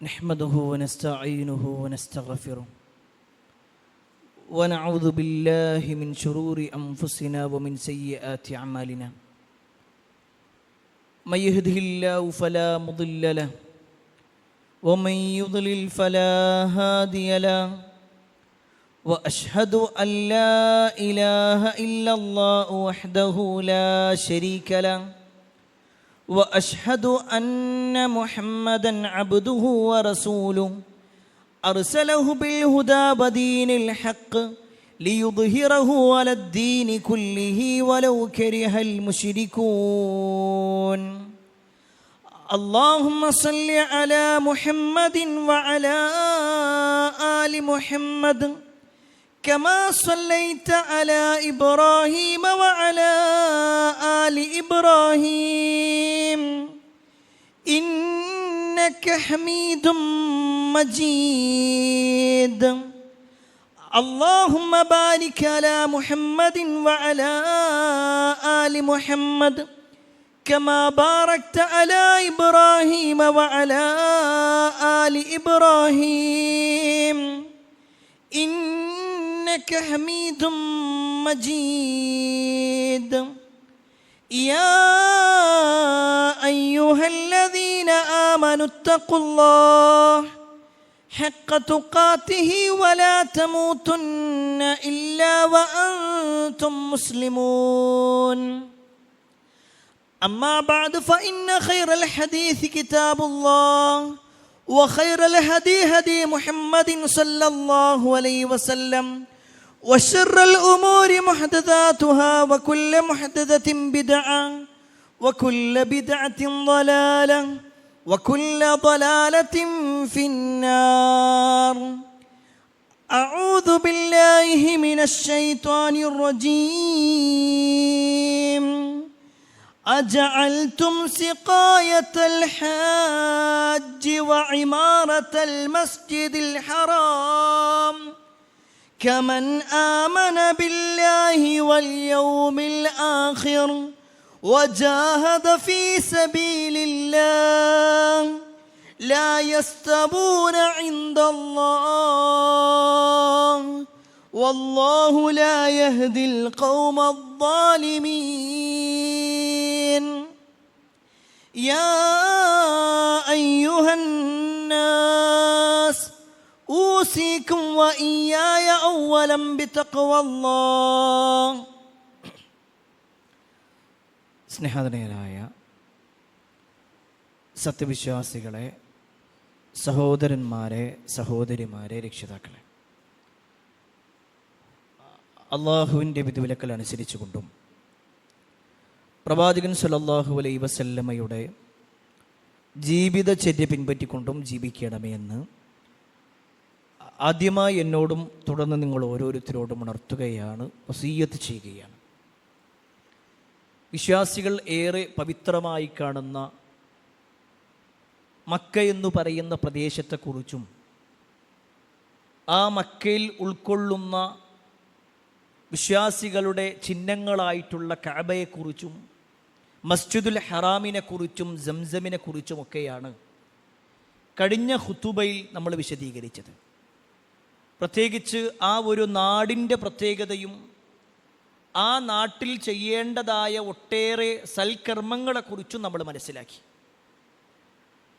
نحمده ونستعينه ونستغفره ونعوذ بالله من شرور أنفسنا ومن سيئات أعمالنا من يهده الله فلا مضل له ومن يضلل فلا هادي له وأشهد أن لا إله إلا الله وحده لا شريك له وأشهد أن محمدًا عبده ورسوله أرسله بالهدى ودين الحق ليظهره على الدين كله ولو كره المشركون اللهم صل على محمد وعلى آل محمد كما صليت على إبراهيم وعلى آل إبراهيم إنك حميد مجيد اللهم بارك على محمد وعلى آل محمد كما باركت على إبراهيم وعلى آل إبراهيم إنك حميد مجيد يا أيها الذين آمنوا اتقوا الله حق تقاته ولا تموتن إلا وأنتم مسلمون أما بعد فإن خير الحديث كتاب الله وخير الهدي هدي محمد صلى الله عليه وسلم وشر الأمور محدثاتها وكل محدثة بدعة وكل بدعة ضلالة وكل ضلالة في النار أعوذ بالله من الشيطان الرجيم أجعلتم سقاية الحاج وعمارة المسجد الحرام كمن آمن بالله واليوم الآخر وجاهد في سبيل الله لا يستوون عند الله والله لا يهدي القوم الظالمين يا أيها الناس أوصيكم وإياي أولا بتقوى الله. സ്നേഹധനയരായ സത്യവിശ്വാസികളെ, സഹോദരന്മാരെ, സഹോദരിമാരെ, രക്ഷിതാക്കളെ, അള്ളാഹുവിൻ്റെ വിധിവിലക്കൽ അനുസരിച്ചുകൊണ്ടും പ്രവാചകൻ സല്ലല്ലാഹു അലൈഹി വസല്ലമയുടെ ജീവിതചര്യ പിൻപറ്റിക്കൊണ്ടും ജീവിക്കണമേ എന്ന് ആദ്യമായി എന്നോടും തുടർന്ന് നിങ്ങൾ ഓരോരുത്തരോടും ഉണർത്തുകയാണ്, വസിയ്യത്ത് ചെയ്യുകയാണ്. വിശ്വാസികൾ ഏറെ പവിത്രമായി കാണുന്ന മക്ക എന്നു പറയുന്ന പ്രദേശത്തെക്കുറിച്ചും ആ മക്കയിൽ ഉൾക്കൊള്ളുന്ന വിശ്വാസികളുടെ ചിഹ്നങ്ങളായിട്ടുള്ള കഅബയെക്കുറിച്ചും മസ്ജിദുൽ ഹറാമിനെക്കുറിച്ചും സംസമിനെക്കുറിച്ചുമൊക്കെയാണ് കഴിഞ്ഞ ഖുതുബയിൽ നമ്മൾ വിശദീകരിച്ചത്. പ്രത്യേകിച്ച് ആ ഒരു നാടിൻ്റെ പ്രത്യേകതയും ആ നാട്ടിൽ ചെയ്യേണ്ടതായ ഒട്ടേറെ സൽക്കർമ്മങ്ങളെക്കുറിച്ചും നമ്മൾ മനസ്സിലാക്കി.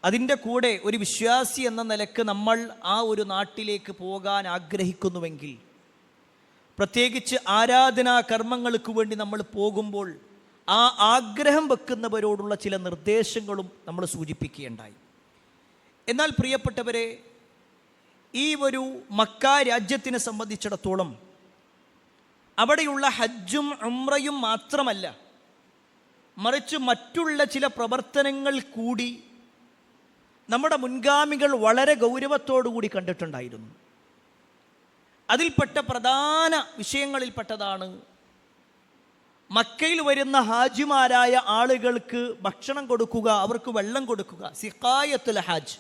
അതിൻ്റെ കൂടെ ഒരു വിശ്വാസി എന്ന നിലക്ക് നമ്മൾ ആ ഒരു നാട്ടിലേക്ക് പോകാൻ ആഗ്രഹിക്കുന്നുവെങ്കിൽ, പ്രത്യേകിച്ച് ആരാധനാ കർമ്മങ്ങൾക്ക് വേണ്ടി നമ്മൾ പോകുമ്പോൾ ആ ആഗ്രഹം വെക്കുന്നവരോടുള്ള ചില നിർദ്ദേശങ്ങളും നമ്മൾ സൂചിപ്പിക്കുകയുണ്ടായി. എന്നാൽ പ്രിയപ്പെട്ടവരെ, ഈ ഒരു മക്ക രാജ്യത്തിനെ സംബന്ധിച്ചിടത്തോളം അവിടെയുള്ള ഹജ്ജും ഉംറയും മാത്രമല്ല, മറിച്ച് മറ്റുള്ള ചില പ്രവർത്തനങ്ങൾ കൂടി നമ്മുടെ മുൻഗാമികൾ വളരെ ഗൗരവത്തോടുകൂടി കണ്ടിട്ടുണ്ടായിരുന്നു. അതിൽപ്പെട്ട പ്രധാന വിഷയങ്ങളിൽപ്പെട്ടതാണ് മക്കയിൽ വരുന്ന ഹാജിമാരായ ആളുകൾക്ക് ഭക്ഷണം കൊടുക്കുക, അവർക്ക് വെള്ളം കൊടുക്കുക. സിഖായത്തുൽ ഹാജ്,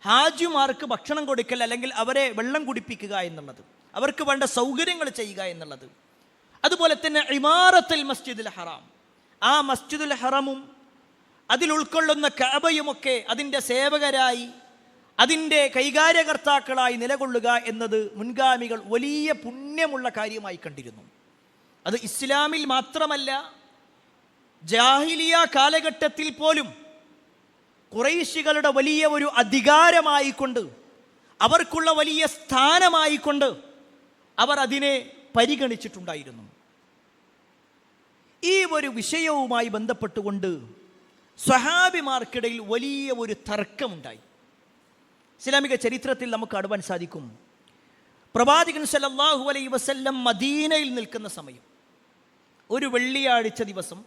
ഹാജിമാർക്ക് ഭക്ഷണം കൊടുക്കൽ അല്ലെങ്കിൽ അവരെ വെള്ളം കുടിപ്പിക്കുക എന്നുള്ളത്, അവർക്ക് വേണ്ട സൗകര്യങ്ങൾ ചെയ്യുക എന്നുള്ളത്. അതുപോലെ തന്നെ ഇമാറത്തുൽ മസ്ജിദുൽ ഹറാം, ആ മസ്ജിദുൽ ഹറമും അതിൽ ഉൾക്കൊള്ളുന്ന കഅബയുമൊക്കെ അതിൻ്റെ സേവകരായി അതിൻ്റെ കൈകാര്യകർത്താക്കളായി നിലകൊള്ളുക എന്നത് മുൻഗാമികൾ വലിയ പുണ്യമുള്ള കാര്യമായി കണ്ടിരുന്നു. അത് ഇസ്ലാമിൽ മാത്രമല്ല, ജാഹിലിയ കാലഘട്ടത്തിൽ പോലും ഖുറൈശികളുടെ വലിയ ഒരു അധികാരമായിക്കൊണ്ട്, അവർക്കുള്ള വലിയ സ്ഥാനമായിക്കൊണ്ട് അവർ അതിനെ പരിഗണിച്ചിട്ടുണ്ടായിരുന്നു. ഈ ഒരു വിഷയവുമായി ബന്ധപ്പെട്ടുകൊണ്ട് സ്വഹാബിമാർക്കിടയിൽ വലിയ ഒരു തർക്കമുണ്ടായി. ഇസ്ലാമിക ചരിത്രത്തിൽ നമുക്ക് കാണുവാൻ സാധിക്കും, പ്രവാചകൻ സല്ലല്ലാഹു അലൈഹി വസല്ലം മദീനയിൽ നിൽക്കുന്ന സമയം, ഒരു വെള്ളിയാഴ്ച ദിവസം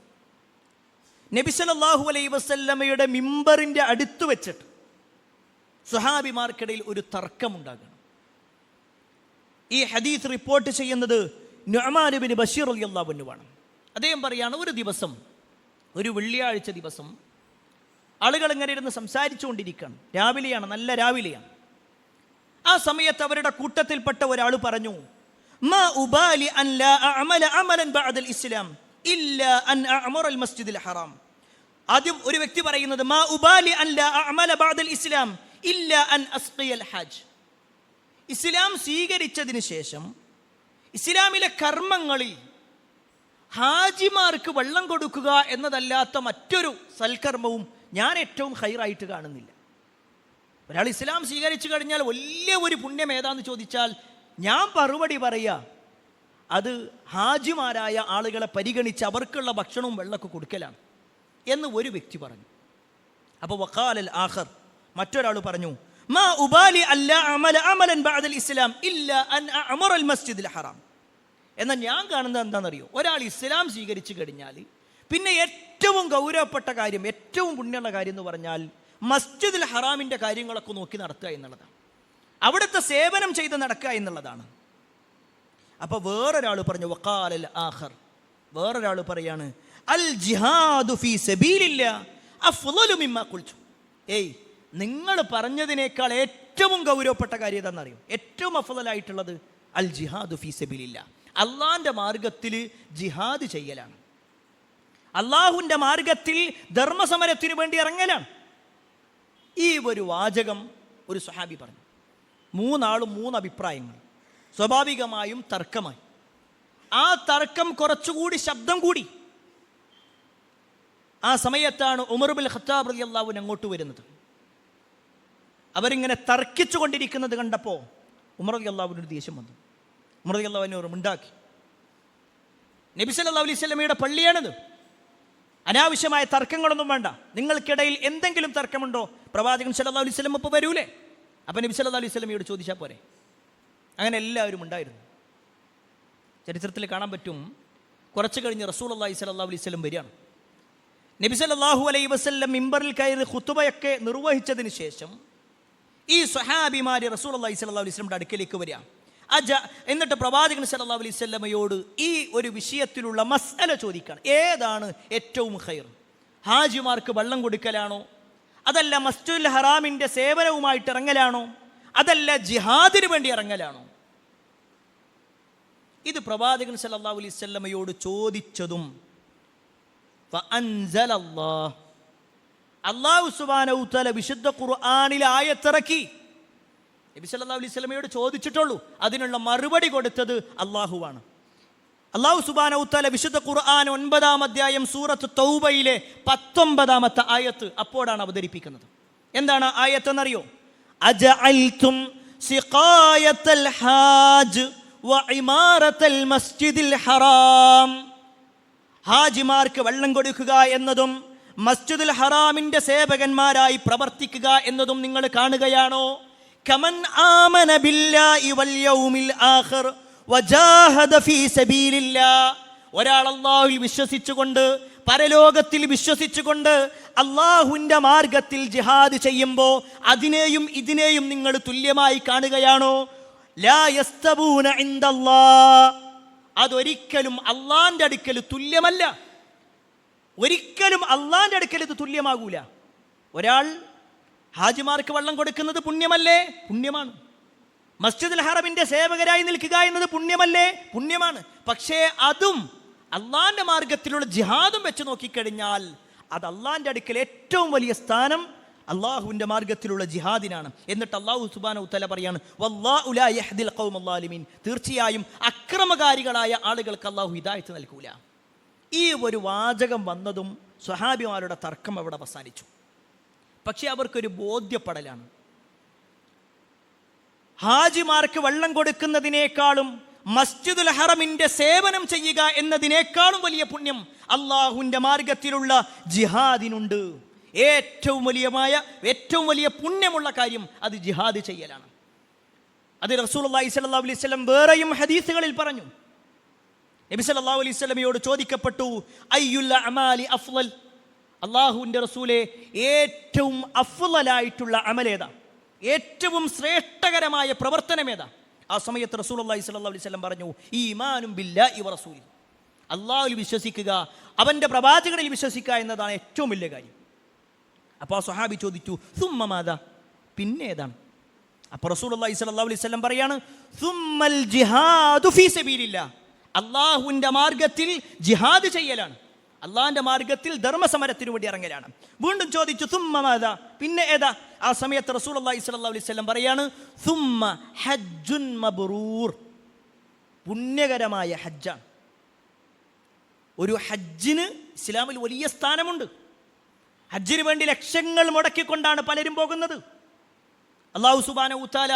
നബി സല്ലല്ലാഹു അലൈഹി വസല്ലമയുടെ മിമ്പറിൻ്റെ അടുത്ത് വെച്ചിട്ട് സ്വഹാബിമാർക്കിടയിൽ ഒരു തർക്കമുണ്ടാകണം. ഈ ഹദീസ് റിപ്പോർട്ട് ചെയ്യുന്നത് നുഅ്മാൻ ഇബ്നു ബശീർ റളിയല്ലാഹു അൻഹുവാണ്. അദ്ദേഹം പറയാണ്, ഒരു ദിവസം, ഒരു വെള്ളിയാഴ്ച ദിവസം ആളുകൾ ഇങ്ങനെ ഇരുന്ന് സംസാരിച്ചുകൊണ്ടിരിക്കുകയാണ്. രാവിലെയാണ്, നല്ല രാവിലെയാണ്. ആ സമയത്ത് അവരുടെ കൂട്ടത്തിൽപ്പെട്ട ഒരാൾ പറഞ്ഞു, മാ ഉബാലി അൻ ലാ അഅമല അമലൻ ബഅദൽ ഇസ്ലാം ഇല്ലാ അൻ അഅമറൽ മസ്ജിദുൽ ഹറാം. ആദ്യം ഒരു വ്യക്തി പറയുന്നത്, മാ ഉബാലി അൻ ലാ അഅമല ബഅദൽ ഇസ്ലാം ഇല്ലാ അൻ അസ്ഖിയൽ ഹജ്ജ്. ഇസ്ലാം സ്വീകരിച്ചതിന് ശേഷം ഇസ്ലാമിലെ കർമ്മങ്ങളിൽ ഹാജിമാർക്ക് വെള്ളം കൊടുക്കുക എന്നതല്ലാത്ത മറ്റൊരു സൽക്കർമ്മവും ഞാൻ ഏറ്റവും ഹൈറായിട്ട് കാണുന്നില്ല. ഒരാൾ ഇസ്ലാം സ്വീകരിച്ചു കഴിഞ്ഞാൽ വലിയ ഒരു പുണ്യം ഏതാന്ന് ചോദിച്ചാൽ ഞാൻ മറുപടി പറയുക, അത് ഹാജിമാരായ ആളുകളെ പരിഗണിച്ച് അവർക്കുള്ള ഭക്ഷണവും വെള്ളമൊക്കെ കൊടുക്കലാണ് എന്ന് ഒരു വ്യക്തി പറഞ്ഞു. അപ്പോൾ വഖാലൽ ആഖർ, മറ്റൊരാൾ പറഞ്ഞു, മാ ഉബാലി അല്ലാ അമല അമലൻ ബഅദൽ ഇസ്ലാം ഇല്ലാ അൻ അഅമറൽ മസ്ജിദുൽ ഹറാം. എന്നാൽ ഞാൻ കാണുന്നത് എന്താണെന്നറിയോ, ഒരാൾ ഇസ്ലാം സ്വീകരിച്ചു കഴിഞ്ഞാൽ പിന്നെ ഏറ്റവും ഗൗരവപ്പെട്ട കാര്യം, ഏറ്റവും പുണ്യമുള്ള കാര്യം എന്ന് പറഞ്ഞാൽ മസ്ജിദുൽ ഹറാമിൻ്റെ കാര്യങ്ങളൊക്കെ നോക്കി നടത്തുക എന്നുള്ളതാണ്, അവിടുത്തെ സേവനം ചെയ്ത് നടക്കുക എന്നുള്ളതാണ്. അപ്പോൾ വേറൊരാൾ പറഞ്ഞു, വഖാലൽ ആഖർ, വേറൊരാൾ പറയാണ്, അൽ ജിഹാദു ഫീ സബീലില്ലാഹ് അഫ്ളലു മിമ്മാ ഖുൽതു. ഏയ്, നിങ്ങൾ പറഞ്ഞതിനേക്കാൾ ഏറ്റവും ഗൗരവപ്പെട്ട കാര്യം എന്താണെന്നറിയോ, ഏറ്റവും അഫ്ളലായിട്ടുള്ളത് അൽ ജിഹാദു ഫീ സബീലില്ലാഹ്, അള്ളാഹിൻ്റെ മാർഗത്തിൽ ജിഹാദ് ചെയ്യലാണ്, അള്ളാഹുവിൻ്റെ മാർഗത്തിൽ ധർമ്മസമരത്തിന് വേണ്ടി ഇറങ്ങലാണ്. ഈ ഒരു വാചകം ഒരു സ്വഹാബി പറഞ്ഞു. മൂന്നാളും മൂന്ന് അഭിപ്രായങ്ങൾ, സ്വാഭാവികമായും തർക്കമായി. ആ തർക്കം കുറച്ചുകൂടി ശബ്ദം കൂടി. ആ സമയത്താണ് ഉമർ ഇബ്നുൽ ഖത്താബ് റളിയല്ലാഹു അൻഹു അങ്ങോട്ട് വരുന്നത്. അവരിങ്ങനെ തർക്കിച്ചു കൊണ്ടിരിക്കുന്നത് കണ്ടപ്പോൾ ഉമർ റളിയല്ലാഹു അൻഹു ദേഷ്യം വന്നു. ഉമർ റളിയല്ലാഹു അൻഹു ഉണ്ടാക്കി, നബി സല്ലല്ലാഹു അലൈഹി വസല്ലമയുടെ പള്ളിയാണിത്, അനാവശ്യമായ തർക്കങ്ങളൊന്നും വേണ്ട, നിങ്ങൾക്കിടയിൽ എന്തെങ്കിലും തർക്കമുണ്ടോ പ്രവാചകൻ സല്ലല്ലാഹു അലൈഹി വസല്ലം ഇപ്പോൾ വരൂലേ, അപ്പം നബി സല്ലല്ലാഹു അലൈഹി വസല്ലമയോട് ചോദിച്ചാൽ പോരെ. അങ്ങനെ എല്ലാവരും ഉണ്ടായിരുന്നു. ചരിത്രത്തിൽ കാണാൻ പറ്റും, കുറച്ച് കഴിഞ്ഞ് റസൂലുള്ളാഹി സ്വല്ലല്ലാഹു അലൈഹി വസല്ലം വരികയാണ്. നബി സല്ലല്ലാഹു അലൈഹി വസല്ലം മിമ്പറിൽ കയറി ഖുതുബയൊക്കെ നിർവഹിച്ചതിന് ശേഷം ഈ സ്വഹാബിമാർ റസൂലുള്ളാഹി സ്വല്ലല്ലാഹു അലൈഹി വസല്ലമയുടെ അടുക്കലേക്ക് വരിക. എന്നിട്ട് പ്രവാചകൻ സല്ലല്ലാഹു അലൈഹി വസല്ലമയോട് ഈ ഒരു വിഷയത്തിലുള്ള മസ്അല ചോദിക്കുകയാണ്, ഏതാണ് ഏറ്റവും ഖൈർ, ഹാജിമാർക്ക് വെള്ളം കൊടുക്കലാണോ, അതല്ല മസ്ജിദുൽ ഹറാമിൻ്റെ സേവനവുമായിട്ട് ഇറങ്ങലാണോ, അതല്ല ജിഹാദിന് വേണ്ടി ഇറങ്ങലാണോ? ഇത് പ്രവാചകൻ സല്ലല്ലാഹു അലൈഹി വസല്ലമയോട് ചോദിച്ചതും അല്ലാഹു സുബ്ഹാനഹു തആല വിശുദ്ധ ഖുർആനിൽ ആയത്തിറക്കി. നബി സല്ലല്ലാഹു അലൈഹി വസല്ലമയോട് ചോദിച്ചിട്ടുള്ളൂ, അതിനുള്ള മറുപടി കൊടുത്തത് അല്ലാഹുവാണ്. അല്ലാഹു സുബ്ഹാനഹു തആല വിശുദ്ധ ഖുർആൻ 9-ാം അധ്യായം സൂറത്ത് തൗബയിലെ 19-ാമത്തെ ആയത്ത് അപ്പോഴാണ് അവതരിപ്പിക്കുന്നത്. എന്താണ് ആയത്ത് എന്നറിയോ? അജഅൽതും സിഖായത്തൽ ഹാജ് വഇമാറത്തൽ മസ്ജിദിൽ ഹറാം. ഹാജിമാർക്ക് വെള്ളം കൊടുക്കുക എന്നതും മസ്ജിദുൽ ഹറാമിൻ്റെ സേവകന്മാരായി പ്രവർത്തിക്കുക എന്നതും നിങ്ങൾ കാണുകയാണോ? കമൻ ആമന ബില്ലാഹി വൽ യൗമിൽ ആഖിർ വജാഹദ ഫീ സബീലില്ലാഹ്. ഒരാൾ അല്ലാഹുവിൽ വിശ്വസിച്ചുകൊണ്ട്, പരലോകത്തിൽ വിശ്വസിച്ചുകൊണ്ട് അല്ലാഹുവിൻ്റെ മാർഗത്തിൽ ജിഹാദ് ചെയ്യുമ്പോൾ അതിനെയും ഇതിനെയും നിങ്ങൾ തുല്യമായി കാണുകയാണോ? ലാ യസ്തബൂന ഇൻദല്ലാഹ്. അതൊരിക്കലും അള്ളാന്റെ അടുക്കൽ തുല്യമല്ല, ഒരിക്കലും അള്ളാന്റെ അടുക്കൽ ഇത് തുല്യമാകൂല. ഒരാൾ ഹാജിമാർക്ക് വെള്ളം കൊടുക്കുന്നത് പുണ്യമല്ലേ? പുണ്യമാണ്. മസ്ജിദുൽ ഹറമിന്റെ സേവകരായി നിൽക്കുക എന്നത് പുണ്യമല്ലേ? പുണ്യമാണ്. പക്ഷേ അതും അള്ളാന്റെ മാർഗത്തിലുള്ള ജിഹാദും വെച്ച് നോക്കിക്കഴിഞ്ഞാൽ അത് അള്ളാന്റെ അടുക്കൽ ഏറ്റവും വലിയ സ്ഥാനം അള്ളാഹുവിൻ്റെ മാർഗത്തിലുള്ള ജിഹാദിനാണ്. എന്നിട്ട് അള്ളാഹു സുബ്ഹാനഹു വ തആല പറയാണ്, വല്ലാഹു ലാ യഹ്ദിൽ ഖൗമൽ ളാലിമീൻ, തീർച്ചയായും അക്രമകാരികളായ ആളുകൾക്ക് അള്ളാഹു ഹിദായത്ത് നൽകൂല. ഈ ഒരു വാചകം വന്നതും സ്വഹാബിമാരുടെ തർക്കം അവിടെ അവസാനിച്ചു. പക്ഷേ അവർക്കൊരു ബോധ്യപ്പെടലാണ്, ഹാജിമാർക്ക് വെള്ളം കൊടുക്കുന്നതിനേക്കാളും മസ്ജിദുൽ ഹറമിന്റെ സേവനം ചെയ്യുക എന്നതിനേക്കാളും വലിയ പുണ്യം അള്ളാഹുവിൻ്റെ മാർഗത്തിലുള്ള ജിഹാദിനുണ്ട്. ഏറ്റവും വലിയ പുണ്യമുള്ള കാര്യം അത് ജിഹാദ് ചെയ്യലാണ്. അത് റസൂലുള്ളാഹി സ്വല്ലല്ലാഹു അലൈഹി വസല്ലം വേറെയും ഹദീസുകളിൽ പറഞ്ഞു. നബി സല്ലല്ലാഹു അലൈഹി വസല്ലമയോട് ചോദിക്കപ്പെട്ടു, അയ്യുൽ അമാലി അഫ്ളൽ, അള്ളാഹുവിൻ്റെ റസൂലെ ഏറ്റവും അഫ്ളലായിട്ടുള്ള അമലേതാ, ഏറ്റവും ശ്രേഷ്ഠകരമായ പ്രവർത്തനമേതാ? ആ സമയത്ത് റസൂലുള്ളാഹി സ്വല്ലല്ലാഹു അലൈഹി വസല്ലം പറഞ്ഞു, ഈമാനും ബില്ലാഹി വ റസൂലി, അള്ളാഹുവിൽ വിശ്വസിക്കുക, അവൻ്റെ പ്രവാചകനിൽ വിശ്വസിക്കുക എന്നതാണ് ഏറ്റവും വലിയ കാര്യം. അപ്പോൾ ആ സ്വഹാബി ചോദിച്ചു, സുമ്മ മാദാ, പിന്നെ ഏതാണ്? അപ്പോൾ റസൂലുള്ളാഹി സ്വല്ലല്ലാഹു അലൈഹി വസല്ലം പറയാണ്, സുമ്മൽ ജിഹാദു ഫീ സബീലില്ലാഹ്, അള്ളാഹുവിൻ്റെ മാർഗത്തിൽ ജിഹാദ് ചെയ്യലാണ്, അള്ളാഹിൻ്റെ മാർഗത്തിൽ ധർമ്മസമരത്തിനു വേണ്ടി ഇറങ്ങലാണ്. വീണ്ടും ചോദിച്ചു, സുമ്മ മാദാ, പിന്നെ ഏതാ? ആ സമയത്ത് റസൂലുള്ളാഹി സ്വല്ലല്ലാഹു അലൈഹി വസല്ലം പറയാണ്, സുമ്മ ഹജ്ജുൻ മബ്റൂർ, പുണ്യകരമായ ഹജ്ജാണ്. ഒരു ഹജ്ജിന് ഇസ്ലാമിൽ വലിയ സ്ഥാനമുണ്ട്. ഹജ്ജിന് വേണ്ടി ലക്ഷങ്ങൾ മുടക്കിക്കൊണ്ടാണ് പലരും പോകുന്നത്. അല്ലാഹു സുബ്ഹാനഹു വ തആല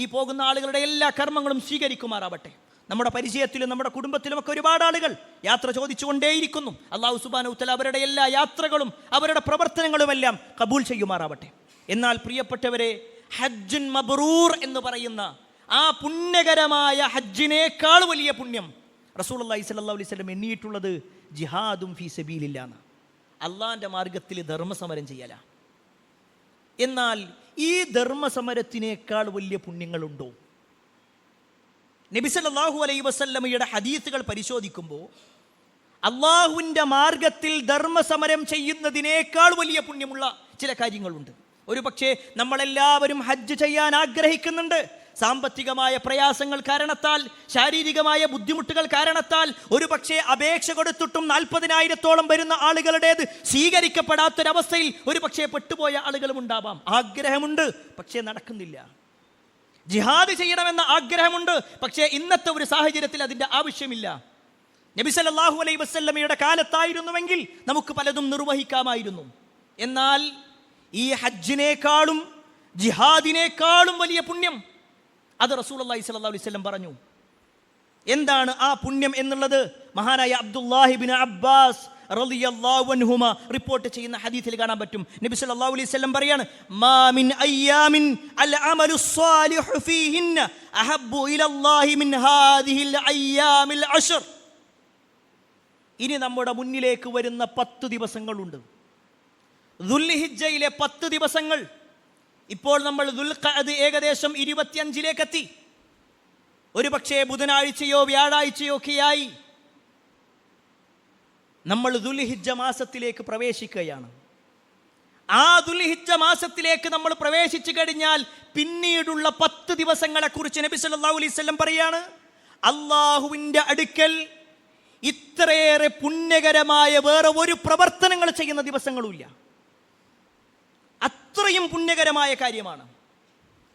ഈ പോകുന്ന ആളുകളുടെ എല്ലാ കർമ്മങ്ങളും സ്വീകരിക്കുമാറാവട്ടെ. നമ്മുടെ പരിചയത്തിലും നമ്മുടെ കുടുംബത്തിലുമൊക്കെ ഒരുപാട് ആളുകൾ യാത്ര ചോദിച്ചുകൊണ്ടേയിരിക്കുന്നു. അല്ലാഹു സുബ്ഹാനഹു വ തആല അവരുടെ എല്ലാ യാത്രകളും അവരുടെ പ്രവർത്തനങ്ങളുമെല്ലാം കബൂൽ ചെയ്യുമാറാവട്ടെ. എന്നാൽ പ്രിയപ്പെട്ടവരെ, ഹജ്ജുൻ മബ്റൂർ എന്ന് പറയുന്ന ആ പുണ്യകരമായ ഹജ്ജിനേക്കാൾ വലിയ പുണ്യം റസൂലുള്ളാഹി സ്വല്ലല്ലാഹു അലൈഹി വസല്ലം എണ്ണിയിട്ടുള്ളത് ജിഹാദും ഫീ സബീലില്ലാഹ്, അള്ളാഹിൻ്റെ മാർഗത്തിൽ ധർമ്മസമരം ചെയ്യല. എന്നാൽ ഈ ധർമ്മസമരത്തിനേക്കാൾ വലിയ പുണ്യങ്ങളുണ്ടോ? നബി സല്ലല്ലാഹു അലൈഹി വസല്ലമയുടെ ഹദീസുകൾ പരിശോധിക്കുമ്പോൾ അള്ളാഹുവിൻ്റെ മാർഗത്തിൽ ധർമ്മസമരം ചെയ്യുന്നതിനേക്കാൾ വലിയ പുണ്യമുള്ള ചില കാര്യങ്ങളുണ്ട്. ഒരു പക്ഷേ നമ്മളെല്ലാവരും ഹജ്ജ് ചെയ്യാൻ ആഗ്രഹിക്കുന്നുണ്ട്. സാമ്പത്തികമായ പ്രയാസങ്ങൾ കാരണത്താൽ, ശാരീരികമായ ബുദ്ധിമുട്ടുകൾ കാരണത്താൽ ഒരു പക്ഷേ അപേക്ഷ കൊടുത്തിട്ടും 40,000-ഓളം വരുന്ന ആളുകളുടേത് സ്വീകരിക്കപ്പെടാത്തൊരവസ്ഥയിൽ ഒരു പക്ഷേ പെട്ടുപോയ ആളുകളും ഉണ്ടാവാം. ആഗ്രഹമുണ്ട്, പക്ഷേ നടക്കുന്നില്ല. ജിഹാദ് ചെയ്യണമെന്ന ആഗ്രഹമുണ്ട്, പക്ഷേ ഇന്നത്തെ ഒരു സാഹചര്യത്തിൽ അതിൻ്റെ ആവശ്യമില്ല. നബി സല്ലല്ലാഹു അലൈഹി വസല്ലമയുടെ കാലത്തായിരുന്നുവെങ്കിൽ നമുക്ക് പലതും നിർവഹിക്കാമായിരുന്നു. എന്നാൽ ഈ ഹജ്ജിനേക്കാളും ജിഹാദിനേക്കാളും വലിയ പുണ്യം അത് റസൂലുള്ളാഹി സ്വല്ലല്ലാഹു അലൈഹി വസല്ലം പറഞ്ഞു. എന്താണ് ആ പുണ്യം എന്നുള്ളത് മഹാനായ അബ്ദുല്ലാഹി ഇബ്നു അബ്ബാസ് റളിയല്ലാഹു അൻഹുമ റിപ്പോർട്ട് ചെയ്യുന്ന ഹദീസിൽ കാണാൻ പറ്റും. നബി സല്ലല്ലാഹു അലൈഹി വസല്ലം പറയാണ്, മാ മിൻ അയ്യാമിൻ അൽ അമലു സ്വാലിഹു ഫീഹിന്ന അഹബ്ബു ഇലല്ലാഹി മിൻ ഹാദിഹിൽ അയ്യാമിൽ അശ്ർ. ഇനി നമ്മുടെ മുന്നിലേക്ക് വരുന്ന 10 ദിവസങ്ങളുണ്ട്. ദുൽഹിജ്ജയിലെ 10 ദിവസങ്ങൾ. ഇപ്പോൾ നമ്മൾ ദുൽഖഅദ് ഏകദേശം 25-ലേക്ക് എത്തി. ഒരു പക്ഷേ ബുധനാഴ്ചയോ വ്യാഴാഴ്ചയോ ഒക്കെയായി നമ്മൾ ദുൽഹിജ്ജ മാസത്തിലേക്ക് പ്രവേശിക്കുകയാണ്. ആ ദുൽഹിജ്ജ മാസത്തിലേക്ക് നമ്മൾ പ്രവേശിച്ചു കഴിഞ്ഞാൽ പിന്നീടുള്ള 10 ദിവസങ്ങളെക്കുറിച്ച് നബി സല്ലല്ലാഹു അലൈഹി വസല്ലം പറയാണ്, അള്ളാഹുവിൻ്റെ അടുക്കൽ ഇത്രയേറെ പുണ്യകരമായ വേറെ ഒരു പ്രവർത്തനങ്ങൾ ചെയ്യുന്ന ദിവസങ്ങളുമില്ല. അത്രയും പുണ്യകരമായ കാര്യമാണ്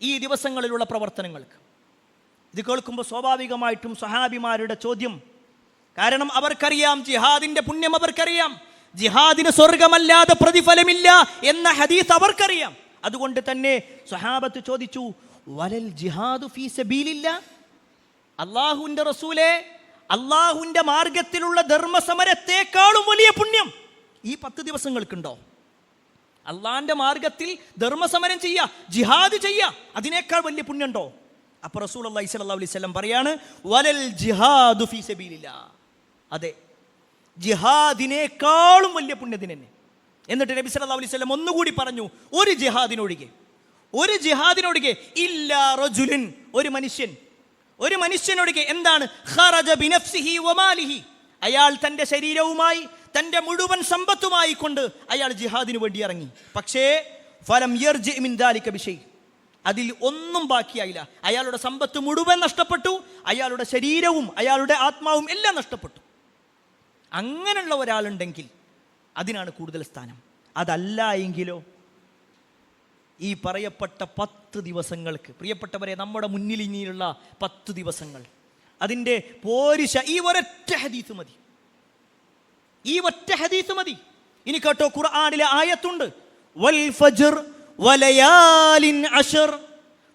ഈ ദിവസങ്ങളിലുള്ള പ്രവർത്തനങ്ങൾക്ക്. ഇത് കേൾക്കുമ്പോൾ സ്വാഭാവികമായിട്ടും സ്വഹാബിമാരുടെ ചോദ്യം, കാരണം അവർക്കറിയാം ജിഹാദിന്റെ പുണ്യം, അവർക്കറിയാം ജിഹാദിന് സ്വർഗമല്ലാതെ പ്രതിഫലമില്ല എന്ന ഹദീസ് അവർക്കറിയാം. അതുകൊണ്ട് തന്നെ സ്വഹാബത്ത് ചോദിച്ചു, വലൽ ജിഹാദു ഫീ സബീലില്ലാഹ്, അല്ലാഹുവിൻ്റെ റസൂലേ, അള്ളാഹുവിൻ്റെ മാർഗത്തിലുള്ള ധർമ്മസമരത്തെക്കാളും വലിയ പുണ്യം ഈ 10 ദിവസങ്ങൾക്കുണ്ടോ? അള്ളാഹിൻ്റെ മാർഗത്തിൽ ധർമ്മസമരം ചെയ്യുക, ജിഹാദ് ചെയ്യുക, അതിനേക്കാൾ വലിയ പുണ്യമുണ്ടോ? അപ്പോൾ റസൂലുള്ളാഹി സ്വല്ലല്ലാഹു അലൈഹി വസല്ലം പറയാണ്, വലൽ ജിഹാദു ഫീ സബീലില്ലാഹ്, അതെ, ജിഹാദിനേക്കാളും വലിയ പുണ്യത്തിന് തന്നെ. എന്നിട്ട് നബി സല്ലല്ലാഹു അലൈഹി വസല്ലം ഒന്നുകൂടി പറഞ്ഞു, ഒരു ജിഹാദിനൊഴികെ ഇല്ലാ റജുലുൻ, ഒരു മനുഷ്യനൊഴികെ. എന്താണ്? ഖറജ ബിനഫ്സിഹി വമാലിഹി, അയാൾ തൻ്റെ ശരീരവുമായി തൻ്റെ മുഴുവൻ സമ്പത്തുമായി കൊണ്ട് അയാൾ ജിഹാദിന് വേണ്ടി ഇറങ്ങി. പക്ഷേ ഫലം യർജി മിൻ ദാലിക ബിശൈ, അതിൽ ഒന്നും ബാക്കിയായില്ല. അയാളുടെ സമ്പത്ത് മുഴുവൻ നഷ്ടപ്പെട്ടു, അയാളുടെ ശരീരവും അയാളുടെ ആത്മാവും എല്ലാം നഷ്ടപ്പെട്ടു. അങ്ങനെയുള്ള ഒരാളുണ്ടെങ്കിൽ അതിനാണ് കൂടുതൽ സ്ഥാനം. അതല്ല എങ്കിലോ ഈ പറയപ്പെട്ട 10 ദിവസങ്ങൾക്ക് പ്രിയപ്പെട്ടവരെ, നമ്മുടെ മുന്നിൽ ഇനിയുള്ള 10 ദിവസങ്ങൾ, അതിൻ്റെ പോരിശ ഈ ഒരൊറ്റ ഹദീസ് മതി, ഈ ഒറ്റ ഹദീസ് മതി. ഇനി കേട്ടോ, ഖുർആനിലെ ആയത്തുണ്ട്, വൽ ഫജ്ർ വലയാലിൻ അശ്ർ.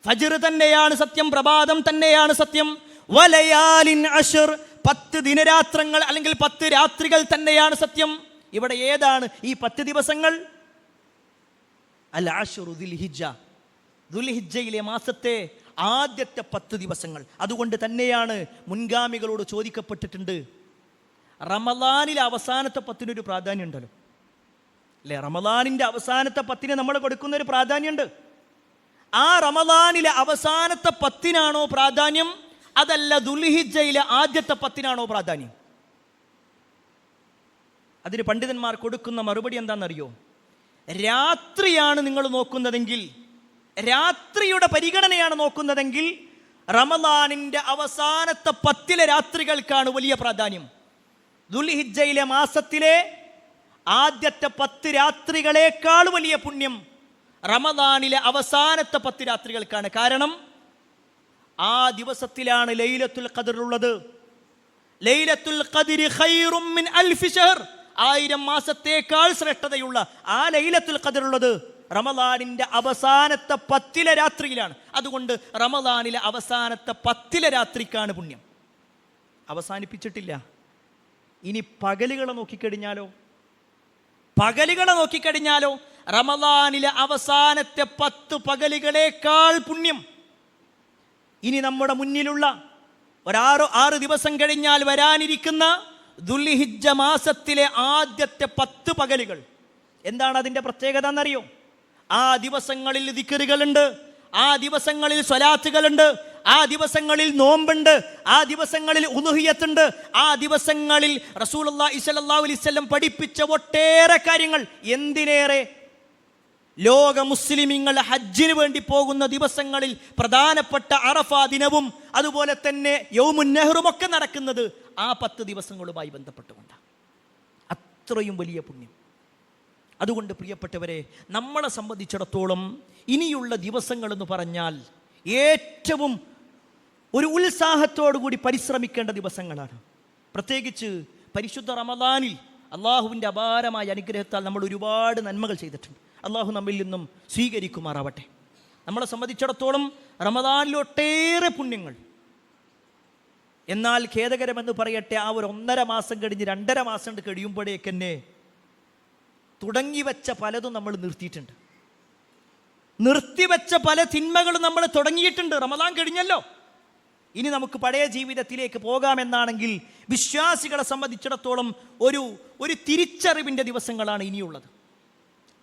ഫജ്ർ തന്നെയാണ് സത്യം, പ്രഭാതം തന്നെയാണ് സത്യം. വലയാലിൻ അശ്ർ, 10 ദിനരാത്രങ്ങൾ അല്ലെങ്കിൽ 10 രാത്രികൾ തന്നെയാണ് സത്യം. ഇവിടെ ഏതാണ് ഈ 10 ദിവസങ്ങൾ? അൽ അശ്റു ദുൽഹിജ്ജ, ദുൽഹിജ്ജയിലെ മാസത്തെ ആദ്യത്തെ 10 ദിവസങ്ങൾ. അതുകൊണ്ട് തന്നെയാണ് മുൻഗാമികളോട് ചോദിക്കപ്പെട്ടിട്ടുണ്ട്, റമദാനിലെ അവസാനത്തെ 10 പ്രാധാന്യം ഉണ്ടല്ലോ അല്ലേ? റമദാനിൻ്റെ അവസാനത്തെ 10 നമ്മൾ കൊടുക്കുന്ന ഒരു പ്രാധാന്യമുണ്ട്. ആ റമദാനിലെ അവസാനത്തെ 10 പ്രാധാന്യം, അതല്ല ദുൽഹിജ്ജയിലെ ആദ്യത്തെ 10 പ്രാധാന്യം? അതിന് പണ്ഡിതന്മാർ കൊടുക്കുന്ന മറുപടി എന്താണെന്നറിയോ? രാത്രിയാണ് നിങ്ങൾ നോക്കുന്നതെങ്കിൽ, രാത്രിയുടെ പരിഗണനയാണ് നോക്കുന്നതെങ്കിൽ, റമദാനിൻ്റെ അവസാനത്തെ 10 രാത്രികൾക്കാണ് വലിയ പ്രാധാന്യം. ദുൽഹിജ്ജയിലെ മാസത്തിലെ ആദ്യത്തെ 10 രാത്രികളേക്കാൾ വലിയ പുണ്യം റമദാനിലെ അവസാനത്തെ 10 രാത്രികൾക്കാണ്. കാരണം ആ ദിവസത്തിലാണ് ലൈലത്തുൽ ഖദ്ർ ഉള്ളത്. ലൈലത്തുൽ ഖദ്രി ഖൈറും മിൻ അൽഫി ശഹർ, 1000 മാസത്തേക്കാൾ ശ്രേഷ്ഠതയുള്ള ആ ലൈലത്തുൽ ഖദ്ർ ഉള്ളത് റമദാനിന്റെ അവസാനത്തെ 10 രാത്രിയിലാണ്. അതുകൊണ്ട് റമദാനിലെ അവസാനത്തെ 10 രാത്രിക്കാണ് പുണ്യം. അവസാനിപ്പിച്ചിട്ടില്ല. ഇനി പകലുകളെ നോക്കിക്കഴിഞ്ഞാലോ, പകലുകളെ നോക്കിക്കഴിഞ്ഞാലോ റമദാനിലെ അവസാനത്തെ 10 പകലുകളേക്കാൾ പുണ്യം. ഇനി നമ്മുടെ മുന്നിലുള്ള 6 ദിവസം കഴിഞ്ഞാൽ വരാനിരിക്കുന്ന ദുൽഹിജ്ജ മാസത്തിലെ ആദ്യത്തെ 10 പകലുകൾ, എന്താണ് അതിൻ്റെ പ്രത്യേകത എന്നറിയോ? ആ ദിവസങ്ങളിൽ ദിക്റുകളുണ്ട്, ആ ദിവസങ്ങളിൽ സ്വലാത്തുകളുണ്ട്, ആ ദിവസങ്ങളിൽ നോമ്പുണ്ട്, ആ ദിവസങ്ങളിൽ ഉളുഹിയത്തുണ്ട്, ആ ദിവസങ്ങളിൽ റസൂലുള്ളാഹി സ്വല്ലല്ലാഹു അലൈഹി വസല്ലം പഠിപ്പിച്ച ഒട്ടേറെ കാര്യങ്ങൾ. എന്തിനേറെ, ലോക മുസ്ലിമീങ്ങൾ ഹജ്ജിന് വേണ്ടി പോകുന്ന ദിവസങ്ങളിൽ പ്രധാനപ്പെട്ട അറഫ ദിനവും അതുപോലെ തന്നെ യൗമുൻ നെഹ്റും ഒക്കെ നടക്കുന്നത് ആ 10 ദിവസങ്ങളുമായി ബന്ധപ്പെട്ടുകൊണ്ടാണ്. അത്രയും വലിയ പുണ്യം. അതുകൊണ്ട് പ്രിയപ്പെട്ടവരെ, നമ്മളെ സംബന്ധിച്ചിടത്തോളം ഇനിയുള്ള ദിവസങ്ങൾ എന്ന് പറഞ്ഞാൽ ഏറ്റവും ഒരു ഉത്സാഹത്തോടു കൂടി പരിശ്രമിക്കേണ്ട ദിവസങ്ങളാണ്. പ്രത്യേകിച്ച് പരിശുദ്ധ റമദാനിൽ അള്ളാഹുവിൻ്റെ അപാരമായ അനുഗ്രഹത്താൽ നമ്മൾ ഒരുപാട് നന്മകൾ ചെയ്തിട്ടുണ്ട്. അള്ളാഹു നമ്മിൽ നിന്നും സ്വീകരിക്കുമാറാവട്ടെ. നമ്മളെ സംബന്ധിച്ചിടത്തോളം റമദാനിൽ ഒട്ടേറെ പുണ്യങ്ങൾ. എന്നാൽ ഖേദകരമെന്ന് പറയട്ടെ, ആ ഒരു 1.5 മാസം കഴിഞ്ഞ് 2.5 മാസം കഴിയുമ്പോഴേക്കെന്നെ തുടങ്ങിവെച്ച പലതും നമ്മൾ നിർത്തിയിട്ടുണ്ട്. നിർത്തിവെച്ച പല തിന്മകളും നമ്മൾ തുടങ്ങിയിട്ടുണ്ട്. റമദാൻ കഴിഞ്ഞല്ലോ, ഇനി നമുക്ക് പഴയ ജീവിതത്തിലേക്ക് പോകാമെന്നാണെങ്കിൽ വിശ്വാസികളെ സംബന്ധിച്ചിടത്തോളം ഒരു തിരിച്ചറിവിൻ്റെ ദിവസങ്ങളാണ് ഇനിയുള്ളത്.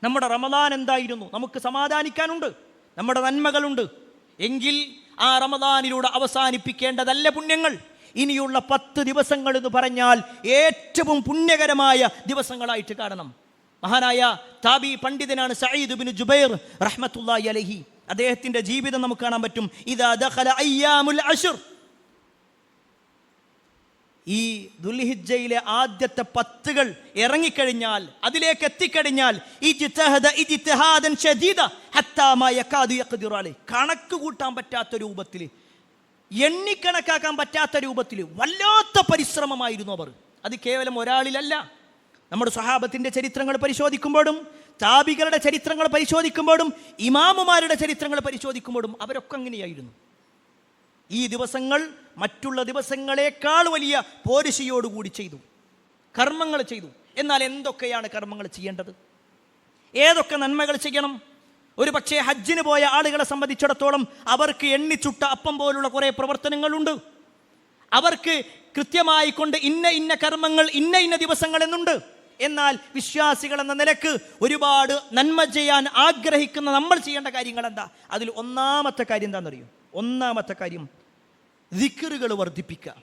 നമ്മുടെ റമദാൻ എന്തായിരുന്നു? നമുക്ക് സമാധാനിക്കാനുണ്ട്, നമ്മുടെ നന്മകളുണ്ട്. എങ്കിൽ ആ റമദാനിലൂടെ അവസാനിപ്പിക്കേണ്ടതല്ല പുണ്യങ്ങൾ. ഇനിയുള്ള 10 ദിവസങ്ങൾ എന്ന് പറഞ്ഞാൽ ഏറ്റവും പുണ്യകരമായ ദിവസങ്ങളായിട്ട് കാണണം. മഹാനായ താബി പണ്ഡിതനാണ് സഈദ് ഇബ്നു ജുബൈർ റഹ്മത്തുള്ളാഹി അലൈഹി. അദ്ദേഹത്തിന്റെ ജീവിതം നമുക്ക് കാണാൻ പറ്റും. ഇദാ ദഖല അയ്യാമുൽ അശ്ർ, ഈ ദുൽഹിജ്ജയിലെ ആദ്യത്തെ 10കൾ ഇറങ്ങിക്കഴിഞ്ഞാൽ, അതിലേക്ക് എത്തിക്കഴിഞ്ഞാൽ, ഇജ്തിഹാദൻ ശദീദ ഹത്താ മാ യകാദു യഖ്ദിറു അലൈഹി, കണക്ക് കൂട്ടാൻ പറ്റാത്ത രൂപത്തിൽ, എണ്ണിക്കണക്കാക്കാൻ പറ്റാത്ത രൂപത്തിൽ വല്ലാത്ത പരിശ്രമമായിരുന്നു അവർ. അത് കേവലം ഒരാളിലല്ല. നമ്മുടെ സ്വഹാബത്തിന്റെ ചരിത്രങ്ങൾ പരിശോധിക്കുമ്പോഴും താബികളുടെ ചരിത്രങ്ങൾ പരിശോധിക്കുമ്പോഴും ഇമാമുമാരുടെ ചരിത്രങ്ങൾ പരിശോധിക്കുമ്പോഴും അവരൊക്കെ അങ്ങനെയായിരുന്നു. ഈ ദിവസങ്ങൾ മറ്റുള്ള ദിവസങ്ങളെക്കാൾ വലിയ പോരിശയോടുകൂടി ചെയ്തു, കർമ്മങ്ങൾ ചെയ്തു. എന്നാൽ എന്തൊക്കെയാണ് കർമ്മങ്ങൾ ചെയ്യേണ്ടത്? ഏതൊക്കെ നന്മകൾ ചെയ്യണം? ഒരു പക്ഷേ ഹജ്ജിന് പോയ ആളുകളെ സംബന്ധിച്ചിടത്തോളം അവർക്ക് എണ്ണിച്ചുട്ട അപ്പം പോലുള്ള കുറേ പ്രവർത്തനങ്ങളുണ്ട്. അവർക്ക് കൃത്യമായി കൊണ്ട് ഇന്ന കർമ്മങ്ങൾ ഇന്ന ദിവസങ്ങൾ എന്നുണ്ട്. എന്നാൽ വിശ്വാസികൾ എന്ന നിലക്ക് ഒരുപാട് നന്മ ചെയ്യാൻ ആഗ്രഹിക്കുന്ന നമ്മൾ ചെയ്യേണ്ട കാര്യങ്ങൾ എന്താ? അതിൽ ഒന്നാമത്തെ കാര്യം എന്താണെന്നറിയോ? ഒന്നാമത്തെ കാര്യം ദിക്റുകൾ വർദ്ധിപ്പിക്കുക.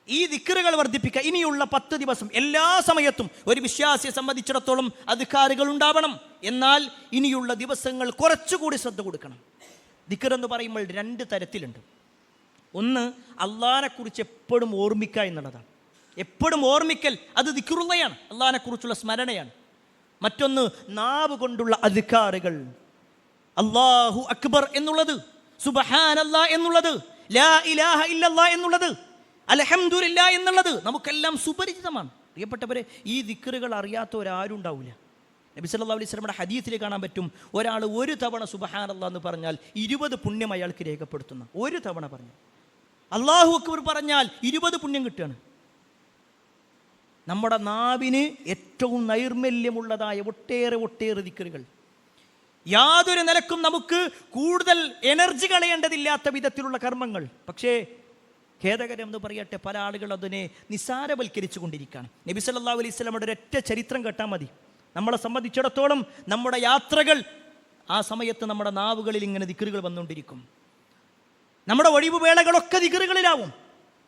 ഈ ദിക്റുകൾ വർദ്ധിപ്പിക്കുക. ഇനിയുള്ള 10 ദിവസം എല്ലാ സമയത്തും ഒരു വിശ്വാസിയെ സംബന്ധിച്ചിടത്തോളം അദ്കാറുകൾ ഉണ്ടാവണം. എന്നാൽ ഇനിയുള്ള ദിവസങ്ങൾ കുറച്ചുകൂടി ശ്രദ്ധ കൊടുക്കണം. ദിക്ർ എന്ന് പറയുമ്പോൾ 2 തരത്തിലുണ്ട്. ഒന്ന്, അള്ളാഹിനെ കുറിച്ച് എപ്പോഴും ഓർമ്മിക്കുക എന്നുള്ളതാണ്. എപ്പോഴും ഓർമ്മിക്കൽ, അത് ദിക്റുള്ളയാണ്, അള്ളാഹിനെ കുറിച്ചുള്ള സ്മരണയാണ്. മറ്റൊന്ന്, നാവ് കൊണ്ടുള്ള അദ്കാറുകൾ. അല്ലാഹു അക്ബർ എന്നുള്ളത്, സുബ്ഹാനല്ലാഹ് എന്നുള്ളത്, ലാ ഇലാഹ ഇല്ലല്ലാഹ് എന്നുള്ളത്, അൽഹംദുലില്ലാഹ് എന്നുള്ളത് നമുക്കെല്ലാം സുപരിചിതമാണ്. പ്രിയപ്പെട്ടവരെ, ഈ ദിക്റുകൾ അറിയാത്തവരാരും ഉണ്ടാവില്ല. നബി സല്ലല്ലാഹു അലൈഹി വസല്ലമയുടെ ഹദീസിൽ കാണാൻ പറ്റും, ഒരാൾ ഒരു തവണ സുബ്ഹാനല്ലാഹ് എന്ന് പറഞ്ഞാൽ 20 പുണ്യം അയാൾക്ക് രേഖപ്പെടുത്തുന്ന. ഒരു തവണ പറഞ്ഞു അല്ലാഹു അക്ബർ പറഞ്ഞാൽ 20 പുണ്യം കിട്ടുകയാണ്. നമ്മുടെ നാവിന് ഏറ്റവും നൈർമല്യമുള്ളതായ ഒട്ടേറെ ദിക്റുകൾ, യാതൊരു നിലക്കും നമുക്ക് കൂടുതൽ എനർജി കളയേണ്ടതില്ലാത്ത വിധത്തിലുള്ള കർമ്മങ്ങൾ. പക്ഷേ ഖേദകരം എന്ന് പറയട്ടെ, പല ആളുകൾ അതിനെ നിസ്സാരവൽക്കരിച്ചു കൊണ്ടിരിക്കുകയാണ്. നബി സല്ലല്ലാഹു അലൈഹി വസല്ലമയുടെ ഒരൊറ്റ ചരിത്രം കേട്ടാൽ മതി. നമ്മളെ സംബന്ധിച്ചിടത്തോളം നമ്മുടെ യാത്രകൾ, ആ സമയത്ത് നമ്മുടെ നാവുകളിൽ ഇങ്ങനെ ദിക്റുകൾ വന്നുകൊണ്ടിരിക്കും. നമ്മുടെ ഒഴിവ് വേളകളൊക്കെ ദിക്റുകളിലാവും.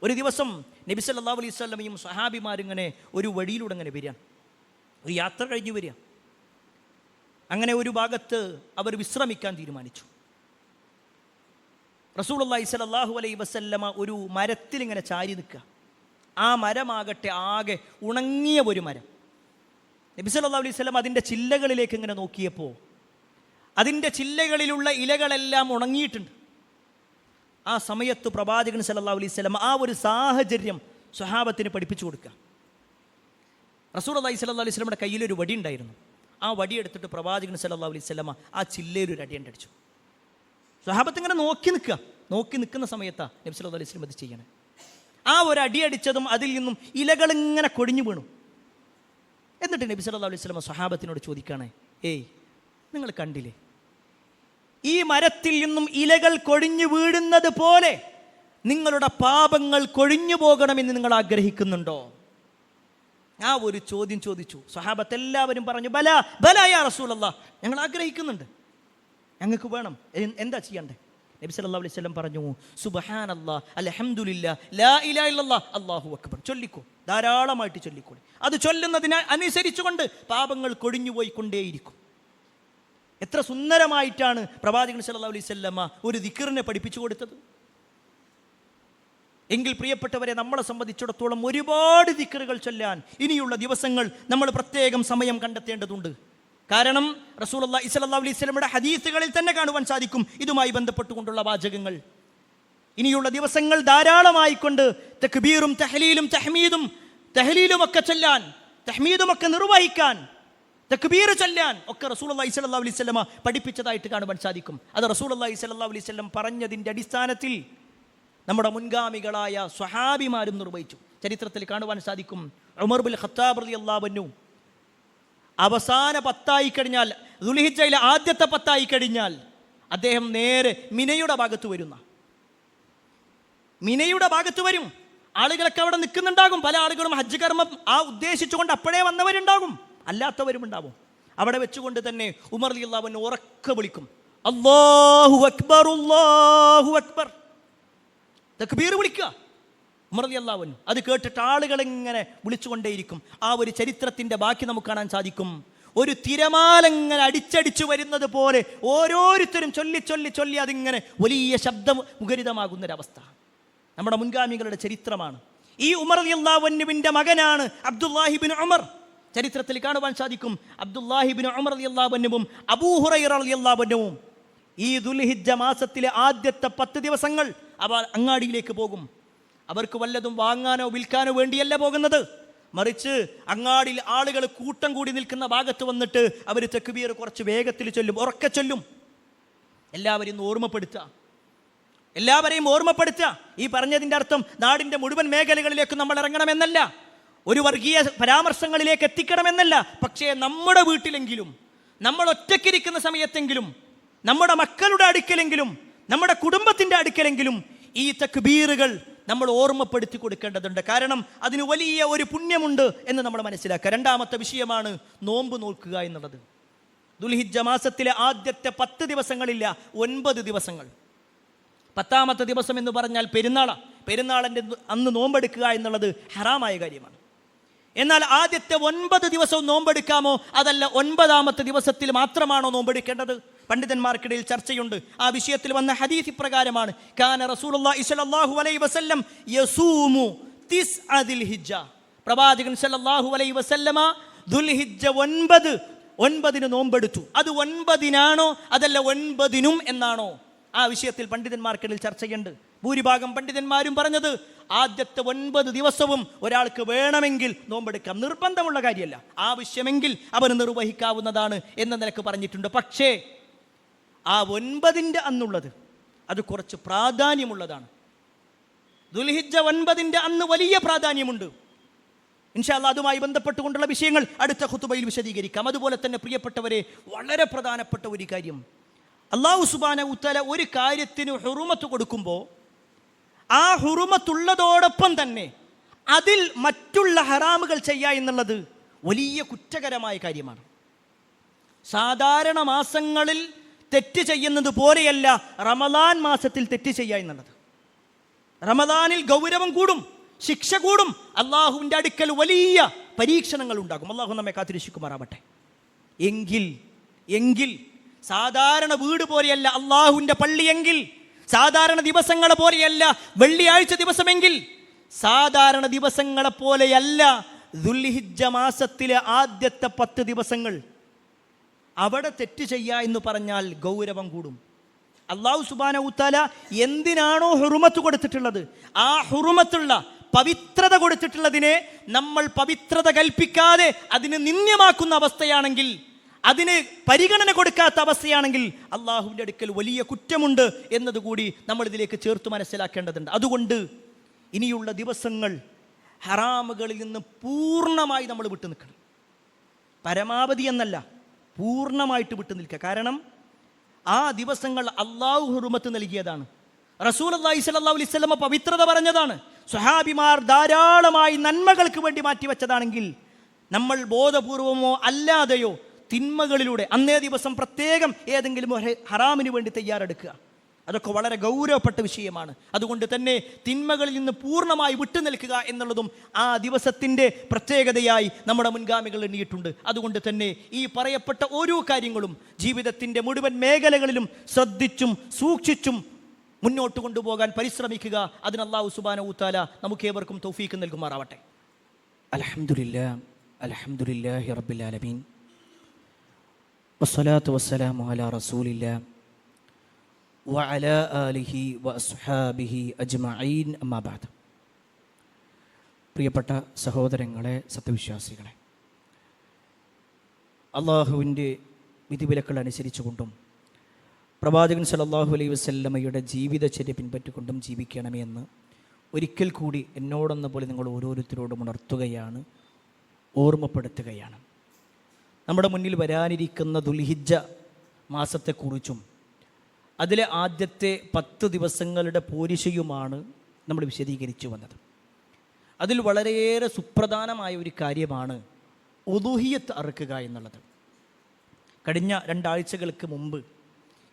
ഒരു ദിവസം നബി സല്ലല്ലാഹു അലൈഹി വസല്ലമയും സ്വഹാബിമാരിങ്ങനെ ഒരു വഴിയിലൂടെ അങ്ങനെ വരിക, ഒരു യാത്ര കഴിഞ്ഞ് വരിക. അങ്ങനെ ഒരു ഭാഗത്ത് അവർ വിശ്രമിക്കാൻ തീരുമാനിച്ചു. റസൂലുള്ളാഹി സ്വല്ലല്ലാഹു അലൈഹി വസല്ലമ ഒരു മരത്തിൽ ഇങ്ങനെ ചാരി നിൽക്കുക. ആ മരമാകട്ടെ ആകെ ഉണങ്ങിയ ഒരു മരം. നബി സല്ലല്ലാഹു അലൈഹി വസല്ലം അതിൻ്റെ ചില്ലകളിലേക്ക് ഇങ്ങനെ നോക്കിയപ്പോൾ അതിൻ്റെ ചില്ലകളിലുള്ള ഇലകളെല്ലാം ഉണങ്ങിയിട്ടുണ്ട്. ആ സമയത്ത് പ്രവാചകൻ സല്ലല്ലാഹു അലൈഹി വസല്ലം ആ ഒരു സാഹചര്യം സ്വഹാബത്തിന് പഠിപ്പിച്ചു കൊടുക്കുക. റസൂലുള്ളാഹി സ്വല്ലല്ലാഹു അലൈഹി വസല്ലമയുടെ കയ്യിലൊരു വടി ഉണ്ടായിരുന്നു. ആ വടി എടുത്തിട്ട് പ്രവാചകൻ സല്ലല്ലാഹു അലൈഹി വസല്ലമ ആ ചില്ലയിലൊരു അടിയണ്ടടിച്ചു. സ്വഹാബത്ത് ഇങ്ങനെ നോക്കി നിൽക്കുന്ന സമയത്താണ് നബി സല്ലല്ലാഹു അലൈഹി വസല്ലം ഇത് ചെയ്യണേ. ആ ഒരു അടിയടിച്ചതും അതിൽ നിന്നും ഇലകളിങ്ങനെ കൊടിഞ്ഞു വീണു. എന്നിട്ട് നബി സല്ലല്ലാഹു അലൈഹി വസല്ലം സ്വഹാബത്തിനോട് ചോദിക്കുകയാണ്, ഏയ് നിങ്ങൾ കണ്ടില്ലേ, ഈ മരത്തിൽ നിന്നും ഇലകൾ കൊഴിഞ്ഞു വീഴുന്നത് പോലെ നിങ്ങളുടെ പാപങ്ങൾ കൊഴിഞ്ഞു പോകണമെന്ന് നിങ്ങൾ ആഗ്രഹിക്കുന്നുണ്ടോ? ആ ഒരു ചോദ്യം ചോദിച്ചു. സ്വഹാബത്ത് എല്ലാവരും പറഞ്ഞു, ബല യാ റസൂലല്ലാഹ്, ഞങ്ങൾ ആഗ്രഹിക്കുന്നുണ്ട്, ഞങ്ങൾക്ക് വേണം. എന്താ ചെയ്യണ്ടേ? നബി സല്ലല്ലാഹു അലൈഹി വസല്ലം പറഞ്ഞു, സുബ്ഹാനല്ലാഹ്, അൽഹംദുലില്ലാഹ്, ലാ ഇലാഹ ഇല്ലല്ലാഹ്, അല്ലാഹു അക്ബർ ചൊല്ലിക്കോ, ധാരാളമായിട്ട് ചൊല്ലിക്കോളി. അത് ചൊല്ലുന്നതിന് അനുസരിച്ചുകൊണ്ട് പാപങ്ങൾ കൊഴിഞ്ഞു പോയിക്കൊണ്ടേയിരിക്കും. എത്ര സുന്ദരമായിട്ടാണ് പ്രവാചകൻ സല്ലല്ലാഹു അലൈഹി വസല്ലമ ഒരു ദിക്റിനെ പഠിപ്പിച്ചു കൊടുത്തത്. എങ്കിൽ പ്രിയപ്പെട്ടവരെ, നമ്മളെ സംബന്ധിച്ചിടത്തോളം ഒരുപാട് ദിക്റുകൾ ചൊല്ലാൻ ഇനിയുള്ള ദിവസങ്ങൾ നമ്മൾ പ്രത്യേകം സമയം കണ്ടെത്തേണ്ടതുണ്ട്. കാരണം റസൂലുള്ളാഹി സ്വല്ലല്ലാഹു അലൈഹി വസല്ലമയുടെ ഹദീസുകളിൽ തന്നെ കാണുവാൻ സാധിക്കും ഇതുമായി ബന്ധപ്പെട്ടുകൊണ്ടുള്ള വാചകങ്ങൾ. ഇനിയുള്ള ദിവസങ്ങൾ ധാരാളമായിക്കൊണ്ട് തക്ബീറും തഹ്ലീലും തഹ്ലീലും ഒക്കെ ചൊല്ലാൻ, തഹ്മീദും ഒക്കെ നിർവഹിക്കാൻ, തക്ബീർ ചൊല്ലാൻ ഒക്കെ റസൂലുള്ളാഹി സ്വല്ലല്ലാഹു അലൈഹി വസല്ലമ പഠിപ്പിച്ചതായിട്ട് കാണുവാൻ സാധിക്കും. അത് റസൂലുള്ളാഹി സ്വല്ലല്ലാഹു അലൈഹി വസല്ലം പറഞ്ഞതിൻ്റെ അടിസ്ഥാനത്തിൽ നമ്മുടെ മുൻഗാമികളായ സ്വഹാബിമാരും നിർവഹിച്ചു. ചരിത്രത്തിൽ കാണുവാൻ സാധിക്കും, ഉമർ ബിൻ ഖത്താബ് റളിയല്ലാഹു അൻഹു അവസാന 10 കഴിഞ്ഞാൽ, ദുൽഹിജ്ജയിലെ ആദ്യത്തെ 10 കഴിഞ്ഞാൽ അദ്ദേഹം നേരെ മിനയുടെ ഭാഗത്ത് വരും. ആളുകളൊക്കെ അവിടെ നിൽക്കുന്നുണ്ടാകും. പല ആളുകളും ഹജ്ജ് കർമ്മം ഉദ്ദേശിച്ചുകൊണ്ട് അപ്പോഴേ വന്നവരുണ്ടാകും, അല്ലാത്തവരും ഉണ്ടാവും. അവിടെ വെച്ചുകൊണ്ട് തന്നെ ഉമർ റളിയല്ലാഹു അൻഹു ഉറക്കെ വിളിക്കും, അല്ലാഹു അക്ബർ, അല്ലാഹു അക്ബർ, തക്ബീർ വിളിക്കുക ഉമർ റളിയല്ലാഹു അൻഹു. അത് കേട്ടിട്ട് ആളുകൾ ഇങ്ങനെ വിളിച്ചുകൊണ്ടേയിരിക്കും. ആ ഒരു ചരിത്രത്തിൻ്റെ ബാക്കി നമുക്ക് കാണാൻ സാധിക്കും. ഒരു തിരമാലങ്ങനെ അടിച്ചടിച്ചു വരുന്നത് പോലെ ഓരോരുത്തരും ചൊല്ലി അതിങ്ങനെ വലിയ ശബ്ദം മുഖരിതമാകുന്നൊരവസ്ഥ നമ്മുടെ മുൻഗാമികളുടെ ചരിത്രമാണ്. ഈ ഉമർ റളിയല്ലാഹു അൻഹുവിൻ്റെ മകനാണ് അബ്ദുല്ലാഹി ഇബ്നു ഉമർ. ചരിത്രത്തിൽ കാണുവാൻ സാധിക്കും, അബ്ദുല്ലാഹി ഇബ്നു ഉമർ റളിയല്ലാഹു അൻഹുവും അബൂ ഹുറൈറ റളിയല്ലാഹു അൻഹുവും ഈ ദുൽഹിജ്ജ മാസത്തിലെ ആദ്യത്തെ 10 ദിവസങ്ങൾ അവർ അങ്ങാടിയിലേക്ക് പോകും. അവർക്ക് വല്ലതും വാങ്ങാനോ വിൽക്കാനോ വേണ്ടിയല്ല പോകുന്നത്, മറിച്ച് അങ്ങാടിയിൽ ആളുകൾ കൂട്ടം കൂടി നിൽക്കുന്ന ഭാഗത്ത് വന്നിട്ട് അവർ തക്ബീർ കുറച്ച് വേഗത്തിൽ ചൊല്ലും, ഉറക്കെ ചൊല്ലും. എല്ലാവരെയും ഓർമ്മപ്പെടുത്തുക. ഈ പറഞ്ഞതിൻ്റെ അർത്ഥം നാടിൻ്റെ മുഴുവൻ മേഖലകളിലേക്കും നമ്മൾ ഇറങ്ങണമെന്നല്ല, ഒരു വർഗീയ പരാമർശങ്ങളിലേക്ക് എത്തിക്കണമെന്നല്ല. പക്ഷേ നമ്മുടെ വീട്ടിലെങ്കിലും, നമ്മൾ ഒറ്റയ്ക്കിരിക്കുന്ന സമയത്തെങ്കിലും, നമ്മുടെ മക്കളുടെ അടുക്കലെങ്കിലും, നമ്മുടെ കുടുംബത്തിൻ്റെ അടുക്കലെങ്കിലും ഈ തക്ബീറുകൾ നമ്മൾ ഓർമ്മപ്പെടുത്തി കൊടുക്കേണ്ടതുണ്ട്. കാരണം അതിന് വലിയ ഒരു പുണ്യമുണ്ട് എന്ന് നമ്മൾ മനസ്സിലാക്കുക. രണ്ടാമത്തെ വിഷയമാണ് നോമ്പ് നോക്കുക എന്നുള്ളത്. ദുൽഹിജ്ജ മാസത്തിലെ ആദ്യത്തെ 10 ദിവസങ്ങളില്ല, 9 ദിവസങ്ങൾ. 10ാമത്തെ ദിവസം എന്ന് പറഞ്ഞാൽ പെരുന്നാളിൻ്റെ അന്ന് നോമ്പെടുക്കുക എന്നുള്ളത് ഹറാമായ കാര്യമാണ്. എന്നാൽ ആദ്യത്തെ 9 ദിവസവും നോമ്പെടുക്കാമോ, അതല്ല 9ാമത്തെ ദിവസത്തിൽ മാത്രമാണോ നോമ്പെടുക്കേണ്ടത്? പണ്ഡിതന്മാർക്കിടയിൽ ചർച്ചയുണ്ട്. ആ വിഷയത്തിൽ വന്ന ഹദീസ് ഇപ്രകാരമാണ്, കാന റസൂലുള്ളാഹി സ്വല്ലല്ലാഹു അലൈഹി വസല്ലം യസൂമു തിസ്അ ദിൽഹിജ്ജ. പ്രവാചകൻ സ്വല്ലല്ലാഹു അലൈഹി വസല്ലമ ദുൽഹിജ്ജ 9 9 നോമ്പെടുത്തു. അത് 9 അതല്ല 9 എന്നാണോ? ആ വിഷയത്തിൽ പണ്ഡിതന്മാർക്കിടയിൽ ചർച്ചയുണ്ട്. ഭൂരിഭാഗം പണ്ഡിതന്മാരും പറഞ്ഞത് ആദ്യത്തെ 9 ദിവസവും ഒരാൾക്ക് വേണമെങ്കിൽ നോമ്പെടുക്കാം, നിർബന്ധമുള്ള കാര്യമല്ല, ആവശ്യമെങ്കിൽ അവന് നിർവഹിക്കാവുന്നതാണ് എന്ന നിലക്ക് പറഞ്ഞിട്ടുണ്ട്. പക്ഷേ ആ 9 അന്നുള്ളത് അത് കുറച്ച് പ്രാധാന്യമുള്ളതാണ്. ദുൽഹിജ്ജ 9 അന്ന് വലിയ പ്രാധാന്യമുണ്ട്. ഇൻഷാ അല്ലാഹ് അതുമായി ബന്ധപ്പെട്ടുകൊണ്ടുള്ള വിഷയങ്ങൾ അടുത്ത ഖുതുബയിൽ വിശദീകരിക്കാം. അതുപോലെ തന്നെ പ്രിയപ്പെട്ടവരെ, വളരെ പ്രധാനപ്പെട്ട ഒരു കാര്യം, അല്ലാഹു സുബ്ഹാനഹു വ തആല ഒരു കാര്യത്തിന് ഹുറുമത്ത് കൊടുക്കുമ്പോൾ ആ ഹുറുമത്തുള്ളതോടൊപ്പം തന്നെ അതിൽ മറ്റുള്ള ഹറാമുകൾ ചെയ്യുക എന്നുള്ളത് വലിയ കുറ്റകരമായ കാര്യമാണ്. സാധാരണ മാസങ്ങളിൽ തെറ്റ് ചെയ്യുന്നത് പോലെയല്ല റമദാൻ മാസത്തിൽ തെറ്റ് ചെയ്യുക എന്നുള്ളത്. റമദാനിൽ ഗൗരവം കൂടും, ശിക്ഷ കൂടും, അള്ളാഹുവിൻ്റെ അടുക്കൽ വലിയ പരീക്ഷണങ്ങൾ ഉണ്ടാകും. അള്ളാഹു നമ്മെ കാത്തിരക്ഷിക്കുമാറാവട്ടെ. എങ്കിൽ സാധാരണ വീട് പോലെയല്ല അള്ളാഹുവിൻ്റെ പള്ളിയെങ്കിൽ, സാധാരണ ദിവസങ്ങളെ പോലെയല്ല വെള്ളിയാഴ്ച ദിവസമെങ്കിൽ, സാധാരണ ദിവസങ്ങളെ പോലെയല്ല ദുൽഹിജ്ജ മാസത്തിലെ ആദ്യത്തെ 10 ദിവസങ്ങൾ. അവിടെ തെറ്റ് ചെയ്യുക എന്ന് പറഞ്ഞാൽ ഗൗരവം കൂടും. അല്ലാഹു സുബ്ഹാനഹു വ തആല എന്തിനാണോ ഹുറുമത്ത് കൊടുത്തിട്ടുള്ളത്, ആ ഹുറുമത്തുള്ള പവിത്രത കൊടുത്തിട്ടുള്ളതിനെ നമ്മൾ പവിത്രത കൽപ്പിക്കാതെ അതിനെ നിന്ദ്യമാക്കുന്ന അവസ്ഥയാണെങ്കിൽ, അതിന് പരിഗണന കൊടുക്കാത്ത അവസ്ഥയാണെങ്കിൽ അള്ളാഹുവിൻ്റെ അടുക്കൽ വലിയ കുറ്റമുണ്ട് എന്നതുകൂടി നമ്മൾ ഇതിലേക്ക് ചേർത്ത് മനസ്സിലാക്കേണ്ടതുണ്ട്. അതുകൊണ്ട് ഇനിയുള്ള ദിവസങ്ങൾ ഹറാമുകളിൽ നിന്ന് പൂർണ്ണമായി നമ്മൾ വിട്ടു നിൽക്കണം. പരമാവധി എന്നല്ല, പൂർണ്ണമായിട്ട് വിട്ടു നിൽക്കുക. കാരണം ആ ദിവസങ്ങൾ അള്ളാഹു ഹുറുമത്ത് നൽകിയതാണ്. റസൂലുള്ളാഹി സ്വല്ലല്ലാഹു അലൈഹി വസല്ലം പവിത്രത പറഞ്ഞതാണ്. സ്വഹാബിമാർ ധാരാളമായി നന്മകൾക്ക് വേണ്ടി മാറ്റിവെച്ചതാണെങ്കിൽ നമ്മൾ ബോധപൂർവമോ അല്ലാതെയോ തിന്മകളിലൂടെ അന്നേ ദിവസം പ്രത്യേകം ഏതെങ്കിലും ഹറാമിന് വേണ്ടി തയ്യാറെടുക്കുക, അതൊക്കെ വളരെ ഗൗരവപ്പെട്ട വിഷയമാണ്. അതുകൊണ്ട് തന്നെ തിന്മകളിൽ നിന്ന് പൂർണ്ണമായി വിട്ടു നിൽക്കുക എന്നുള്ളതും ആ ദിവസത്തിൻ്റെ പ്രത്യേകതയായി നമ്മുടെ മുൻഗാമികൾ എണ്ണിയിട്ടുണ്ട്. അതുകൊണ്ട് തന്നെ ഈ പറയപ്പെട്ട ഓരോ കാര്യങ്ങളും ജീവിതത്തിൻ്റെ മുഴുവൻ മേഖലകളിലും ശ്രദ്ധിച്ചും സൂക്ഷിച്ചും മുന്നോട്ട് കൊണ്ടുപോകാൻ പരിശ്രമിക്കുക. അതിന് അല്ലാഹു സുബ്ഹാനഹു വ തആല നമുക്കേവർക്കും തൗഫീഖ് നൽകുമാറാവട്ടെ. അൽഹംദുലില്ലാഹി റബ്ബിൽ ആലമീൻ വസ്സലാത്തു വസ്സലാമു അലാ റസൂലില്ലാഹ് വഅലാ ആലിഹി വഅസ്ഹാബിഹി അജ്മഈൻ അമ്മാ ബഅദ്. പ്രിയപ്പെട്ട സഹോദരങ്ങളെ, സത്യവിശ്വാസികളെ, അള്ളാഹുവിൻ്റെ വിധിവിലക്കുകൾ അനുസരിച്ചുകൊണ്ടും പ്രവാചകൻ സല്ലല്ലാഹു അലൈഹി വസല്ലമയുടെ ജീവിതചര്യ പിൻപറ്റിക്കൊണ്ടും ജീവിക്കണമേ എന്ന് ഒരിക്കൽ കൂടി എന്നോടെന്ന പോലെ നിങ്ങൾ ഓരോരുത്തരോടും ഉണർത്തുകയാണ്, ഓർമ്മപ്പെടുത്തുകയാണ്. നമ്മുടെ മുന്നിൽ വരാനിരിക്കുന്ന ദുൽഹിജ്ജ മാസത്തെക്കുറിച്ചും അതിലെ ആദ്യത്തെ 10 ദിവസങ്ങളുടെ പോരിശയുമാണ് നമ്മൾ വിശദീകരിച്ചു വന്നത്. അതിൽ വളരെയേറെ സുപ്രധാനമായ ഒരു കാര്യമാണ് ഉദുഹിയ്യത്ത് അറുക്കുക എന്നുള്ളത്. കഴിഞ്ഞ 2 ആഴ്ചകൾക്ക് മുമ്പ്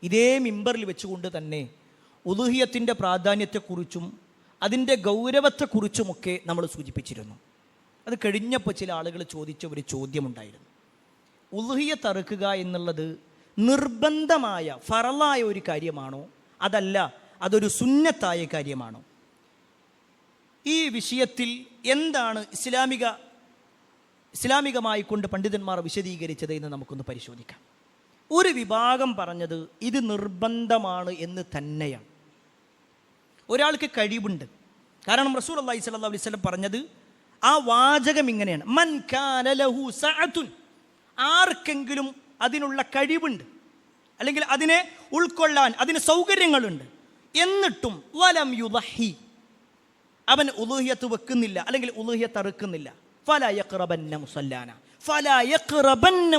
ഇതേ മിമ്പറിൽ വെച്ചുകൊണ്ട് തന്നെ ഉദുഹിയ്യത്തിൻ്റെ പ്രാധാന്യത്തെക്കുറിച്ചും അതിൻ്റെ ഗൗരവത്തെക്കുറിച്ചുമൊക്കെ നമ്മൾ സൂചിപ്പിച്ചിരുന്നു. അത് കഴിഞ്ഞപ്പോൾ ചില ആളുകൾ ചോദിച്ച ഒരു ചോദ്യമുണ്ടായിരുന്നു. ഉദുഹിയ്യത്ത് അറുക്കുക എന്നുള്ളത് നിർബന്ധമായ ഫറലായ ഒരു കാര്യമാണോ, അതല്ല അതൊരു സുന്നത്തായ കാര്യമാണോ? ഈ വിഷയത്തിൽ എന്താണ് ഇസ്ലാമികമായി കൊണ്ട് പണ്ഡിതന്മാർ വിശദീകരിച്ചത് എന്ന് നമുക്കൊന്ന് പരിശോധിക്കാം. ഒരു വിഭാഗം പറഞ്ഞത് ഇത് നിർബന്ധമാണ് എന്ന് തന്നെയാണ്. ഒരാൾക്ക് കഴിവുണ്ട്. കാരണം റസൂലുള്ളാഹി സ്വല്ലല്ലാഹു അലൈഹി വസല്ലം പറഞ്ഞത് ആ വാചകം ഇങ്ങനെയാണ്: മൻ കാന ലഹു സഅതുൻ, ആർക്കെങ്കിലും അതിനുള്ള കഴിവുണ്ട്, അല്ലെങ്കിൽ അതിനെ ഉൾക്കൊള്ളാൻ അതിന് സൗകര്യങ്ങളുണ്ട്, എന്നിട്ടും വലം യുദഹി, അവൻ ഉളുഹിയത്ത് വെക്കുന്നില്ല, അല്ലെങ്കിൽ ഉളുഹിയത്ത് അറുക്കുന്നില്ല, ഫലാ യഖ്റബന്ന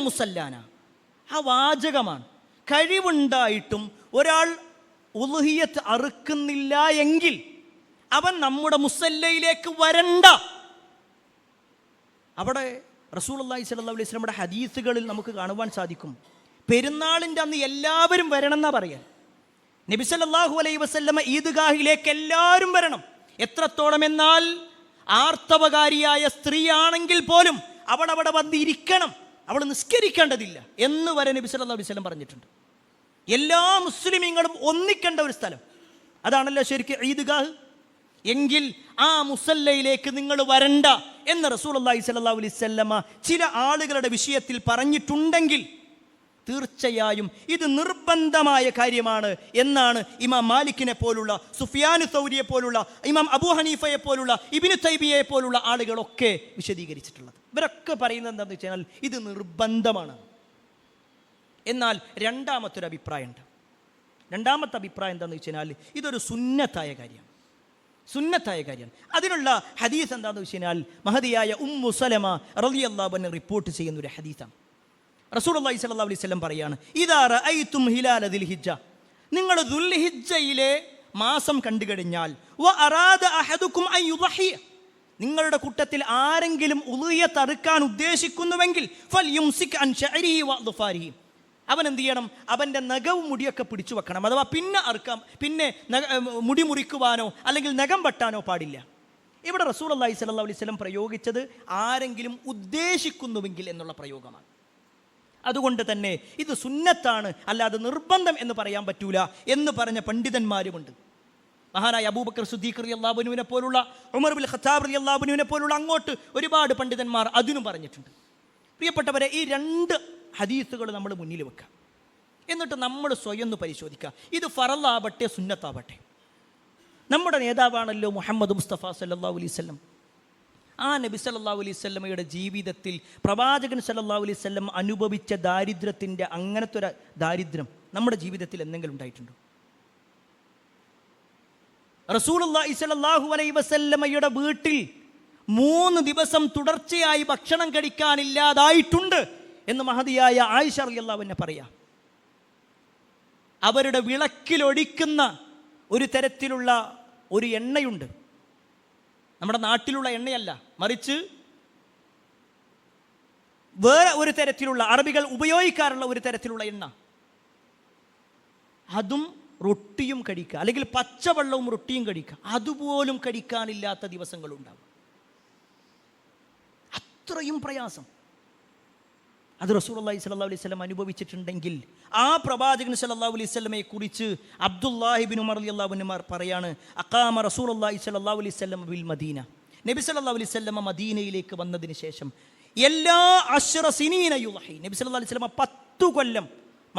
മുസല്ലാന. ആ വാചകമാണ്. കഴിവുണ്ടായിട്ടും ഒരാൾ ഉളുഹിയത്ത് അറുക്കുന്നില്ല എങ്കിൽ അവൻ നമ്മുടെ മുസല്ലയിലേക്ക് വരണ്ട. അവിടെ റസൂലുള്ളാഹി സ്വല്ലല്ലാഹു അലൈഹി വസല്ലമയുടെ ഹദീസുകളിൽ നമുക്ക് കാണുവാൻ സാധിക്കും, പെരുന്നാളിൻ്റെ അന്ന് എല്ലാവരും വരണം എന്നാ പറയാൻ. നബി സല്ലല്ലാഹു അലൈഹി വസല്ലമ ഈദ്ഗാഹിലേക്ക് എല്ലാവരും വരണം. എത്രത്തോളം എന്നാൽ ആർത്തവകാരിയായ സ്ത്രീയാണെങ്കിൽ പോലും അവൾ അവിടെ വന്ന് ഇരിക്കണം, അവൾ നിസ്കരിക്കേണ്ടതില്ല എന്ന് വരെ നബി സല്ലല്ലാഹു അലൈഹി വസല്ലം പറഞ്ഞിട്ടുണ്ട്. എല്ലാ മുസ്ലിമീങ്ങളും ഒന്നിക്കേണ്ട ഒരു സ്ഥലം അതാണല്ലോ ശരിക്കും ഈദ്ഗാഹ്. എങ്കിൽ ആ മുസല്ലയിലേക്ക് നിങ്ങൾ വരണ്ട എന്ന് റസൂലുള്ളാഹി സ്വല്ലല്ലാഹു അലൈഹി വസല്ലമ ചില ആളുകളുടെ വിഷയത്തിൽ പറഞ്ഞിട്ടുണ്ടെങ്കിൽ തീർച്ചയായും ഇത് നിർബന്ധമായ കാര്യമാണ് എന്നാണ് ഇമാം മാലിക്കിനെ പോലുള്ള, സുഫിയാനു സൗരിയെ പോലുള്ള, ഇമാം അബൂ ഹനീഫയെ പോലുള്ള, ഇബ്നു തൈമിയയെ പോലുള്ള ആളുകളൊക്കെ വിശദീകരിച്ചിട്ടുള്ളത്. ഇവരൊക്കെ പറയുന്നത് എന്താണെന്ന് വെച്ചാൽ ഇത് നിർബന്ധമാണ്. എന്നാൽ രണ്ടാമത്തെ അഭിപ്രായം എന്താണെന്ന് വെച്ചാൽ ഇതൊരു സുന്നത്തായ കാര്യമാണ്. അതിനുള്ള ഹദീസ് എന്താണെന്ന് വെച്ച് കഴിഞ്ഞാൽ മഹദിയായ ഉമ്മു സലമ റളിയല്ലാഹു അൻഹ റിപ്പോർട്ട് ചെയ്യുന്ന ഒരു ഹദീസാണ്. റസൂലുള്ളാഹി സ്വല്ലല്ലാഹു അലൈഹി വസല്ലം പറയാണ്, ഇദാ റഅയ്തും ഹിലാല ദിൽഹിജ്ജ, നിങ്ങൾ ദുൽഹിജ്ജയിലെ മാസം കണ്ടു കഴിഞ്ഞാൽ, വ അറാദ അഹദുക്കും അൻ യുദ്ഹിയ, നിങ്ങളുടെ കൂട്ടത്തിൽ ആരെങ്കിലും ഉളുഹിയത്ത് അറുക്കാൻ ഉദ്ദേശിക്കുന്നുവെങ്കിൽ ഫൽയുംസിക് അൻ ശഅരിഹി വ അദ്ഫാരിഹി, അവൻ എന്ത് ചെയ്യണം? അവൻ്റെ നഖവും മുടിയൊക്കെ പിടിച്ചു വെക്കണം. അഥവാ പിന്നെ മുടി മുറിക്കുവാനോ അല്ലെങ്കിൽ നഖം വെട്ടാനോ പാടില്ല. ഇവിടെ റസൂലുള്ളാഹി സ്വല്ലല്ലാഹു അലൈഹി വസല്ലം പ്രയോഗിച്ചത് ആരെങ്കിലും ഉദ്ദേശിക്കുന്നുവെങ്കിൽ എന്നുള്ള പ്രയോഗമാണ്. അതുകൊണ്ട് തന്നെ ഇത് സുന്നത്താണ്, അല്ലാതെ നിർബന്ധം എന്ന് പറയാൻ പറ്റൂല എന്ന് പറഞ്ഞ പണ്ഡിതന്മാരുമുണ്ട്. മഹാനായ അബൂബക്കർ സിദ്ദീഖ് റളിയല്ലാഹു അൻഹുവിനെ പോലുള്ള, ഉമർ ഇബ്നുൽ ഖത്താബ് റളിയല്ലാഹു അൻഹുവിനെ പോലുള്ള അങ്ങോട്ട് ഒരുപാട് പണ്ഡിതന്മാർ അതിനും പറഞ്ഞിട്ടുണ്ട്. പ്രിയപ്പെട്ടവരെ, ഈ രണ്ട് ഹദീസുകൾ നമ്മൾ മുന്നിൽ വെക്കുക. എന്നിട്ട് നമ്മൾ സ്വയം ഒന്ന് പരിശോധിക്കുക. ഇത് ഫറലാവട്ടെ സുന്നത്താവട്ടെ, നമ്മുടെ നേതാവാണല്ലോ മുഹമ്മദ് മുസ്തഫ സല്ലല്ലാഹു അലൈഹി വസല്ലം. ആ നബി സല്ലല്ലാഹു അലൈഹി വസല്ലമയുടെ ജീവിതത്തിൽ പ്രവാചകൻ സല്ലല്ലാഹു അലൈഹി വസല്ലം അനുഭവിച്ച ദാരിദ്ര്യത്തിൻ്റെ അങ്ങനത്തെ ഒരു ദാരിദ്ര്യം നമ്മുടെ ജീവിതത്തിൽ എന്തെങ്കിലും ഉണ്ടായിട്ടുണ്ടോ? റസൂലുള്ളാഹി സ്വല്ലല്ലാഹു അലൈഹി വസല്ലമയുടെ വീട്ടിൽ 3 ദിവസം തുടർച്ചയായി ഭക്ഷണം കഴിക്കാനില്ലാതായിട്ടുണ്ട് എന്ന് മഹദിയായ ആയിഷ റളിയല്ലാഹു അൻഹ പറയാം. അവരുടെ വിളക്കിലൊഴിക്കുന്ന ഒരു തരത്തിലുള്ള ഒരു എണ്ണയുണ്ട്. നമ്മുടെ നാട്ടിലുള്ള എണ്ണയല്ല, മറിച്ച് വേറെ ഒരു തരത്തിലുള്ള, അറബികൾ ഉപയോഗിക്കാറുള്ള ഒരു തരത്തിലുള്ള എണ്ണ. അതും റൊട്ടിയും കഴിക്കുക, അല്ലെങ്കിൽ പച്ചവെള്ളവും റൊട്ടിയും കഴിക്കുക, അതുപോലും കഴിക്കാനില്ലാത്ത ദിവസങ്ങളുണ്ടാവും. അത്രയും പ്രയാസം അത് റസൂലുള്ളാഹി സ്വല്ലല്ലാഹു അലൈഹി വസല്ലം അനുഭവിച്ചിട്ടുണ്ടെങ്കിൽ, ആ പ്രവാചകൻ സ്വല്ലല്ലാഹു അലൈഹി വസല്ലമയെ കുറിച്ച് അബ്ദുല്ലാഹി ഇബ്നു ഉമർ റളിയല്ലാഹു അൻഹു പറയാണ്, അഖാമ റസൂലുള്ളാഹി സ്വല്ലല്ലാഹു അലൈഹി വസല്ലം ബിൽ മദീന, നബി സല്ലല്ലാഹു അലൈഹി വസല്ലം മദീനയിലേക്ക് വന്നതിന് ശേഷം എല്ലാ അശ്റ സിനീന യുളഹി, നബി സല്ലല്ലാഹു അലൈഹി വസല്ലം 10 കൊല്ലം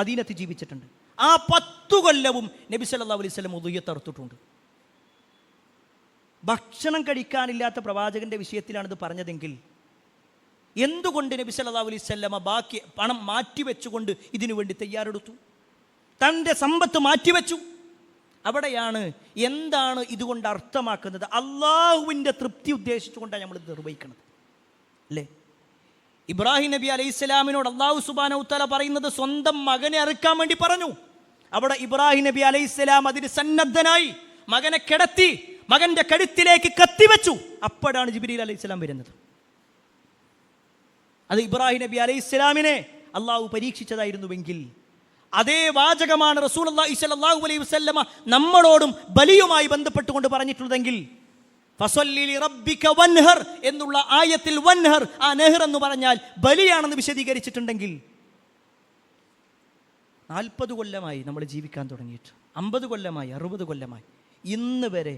മദീനത്ത് ജീവിച്ചിട്ടുണ്ട്. ആ 10 കൊല്ലവും നബി സല്ലല്ലാഹു അലൈഹി വസല്ലം ഉദ്ഹിയ്യത്ത് അറുത്തിട്ടുണ്ട്. ഭക്ഷണം കഴിക്കാനില്ലാത്ത പ്രവാചകന്റെ വിഷയത്തിലാണിത് പറഞ്ഞതെങ്കിൽ എന്തുകൊണ്ട് നബി സല്ലല്ലാഹു അലൈഹി വസല്ലമ ബാക്കി പണം മാറ്റിവെച്ചുകൊണ്ട് ഇതിനു വേണ്ടി തയ്യാറെടുത്തു? തൻ്റെ സമ്പത്ത് മാറ്റിവെച്ചു. അവിടെയാണ് എന്താണ് ഇതുകൊണ്ട് അർത്ഥമാക്കുന്നത്? അള്ളാഹുവിൻ്റെ തൃപ്തി ഉദ്ദേശിച്ചുകൊണ്ടാണ് നമ്മൾ ഇത് നിർവഹിക്കുന്നത്, അല്ലേ? ഇബ്രാഹിം നബി അലൈഹി സ്വലാമിനോട് അള്ളാഹു സുബ്ഹാനഹു വ തആല പറയുന്നത് സ്വന്തം മകനെ അറുക്കാൻ വേണ്ടി പറഞ്ഞു. അവിടെ ഇബ്രാഹിം നബി അലൈഹി സ്വലാം അതിന് സന്നദ്ധനായി മകനെ കിടത്തി മകൻ്റെ കഴുത്തിലേക്ക് കത്തിവെച്ചു. അപ്പോഴാണ് ജിബ്രീൽ അലൈഹി സ്വലാം വരുന്നത്. അത് ഇബ്രാഹിം നബി അലൈഹി സ്വലാമിനെ അള്ളാഹു പരീക്ഷിച്ചതായിരുന്നുവെങ്കിൽ അതേ വാചകമാണ് റസൂലുള്ളാഹി സ്വല്ലല്ലാഹു അലൈഹി വസല്ലമ നമ്മളോടും ബലിയുമായി ബന്ധപ്പെട്ടുകൊണ്ട് പറഞ്ഞിട്ടുള്ളതെങ്കിൽ, ഫസല്ലി ലിറബ്ബിക വൻഹർ എന്നുള്ള ആയത്തിൽ വൻഹർ, ആ നെഹർ എന്ന് പറഞ്ഞാൽ ബലിയാണെന്ന് വിശദീകരിച്ചിട്ടുണ്ടെങ്കിൽ, 40 കൊല്ലമായി നമ്മൾ ജീവിക്കാൻ തുടങ്ങിയിട്ട്, 50 കൊല്ലമായി, 60 കൊല്ലമായി, ഇന്ന് വരെ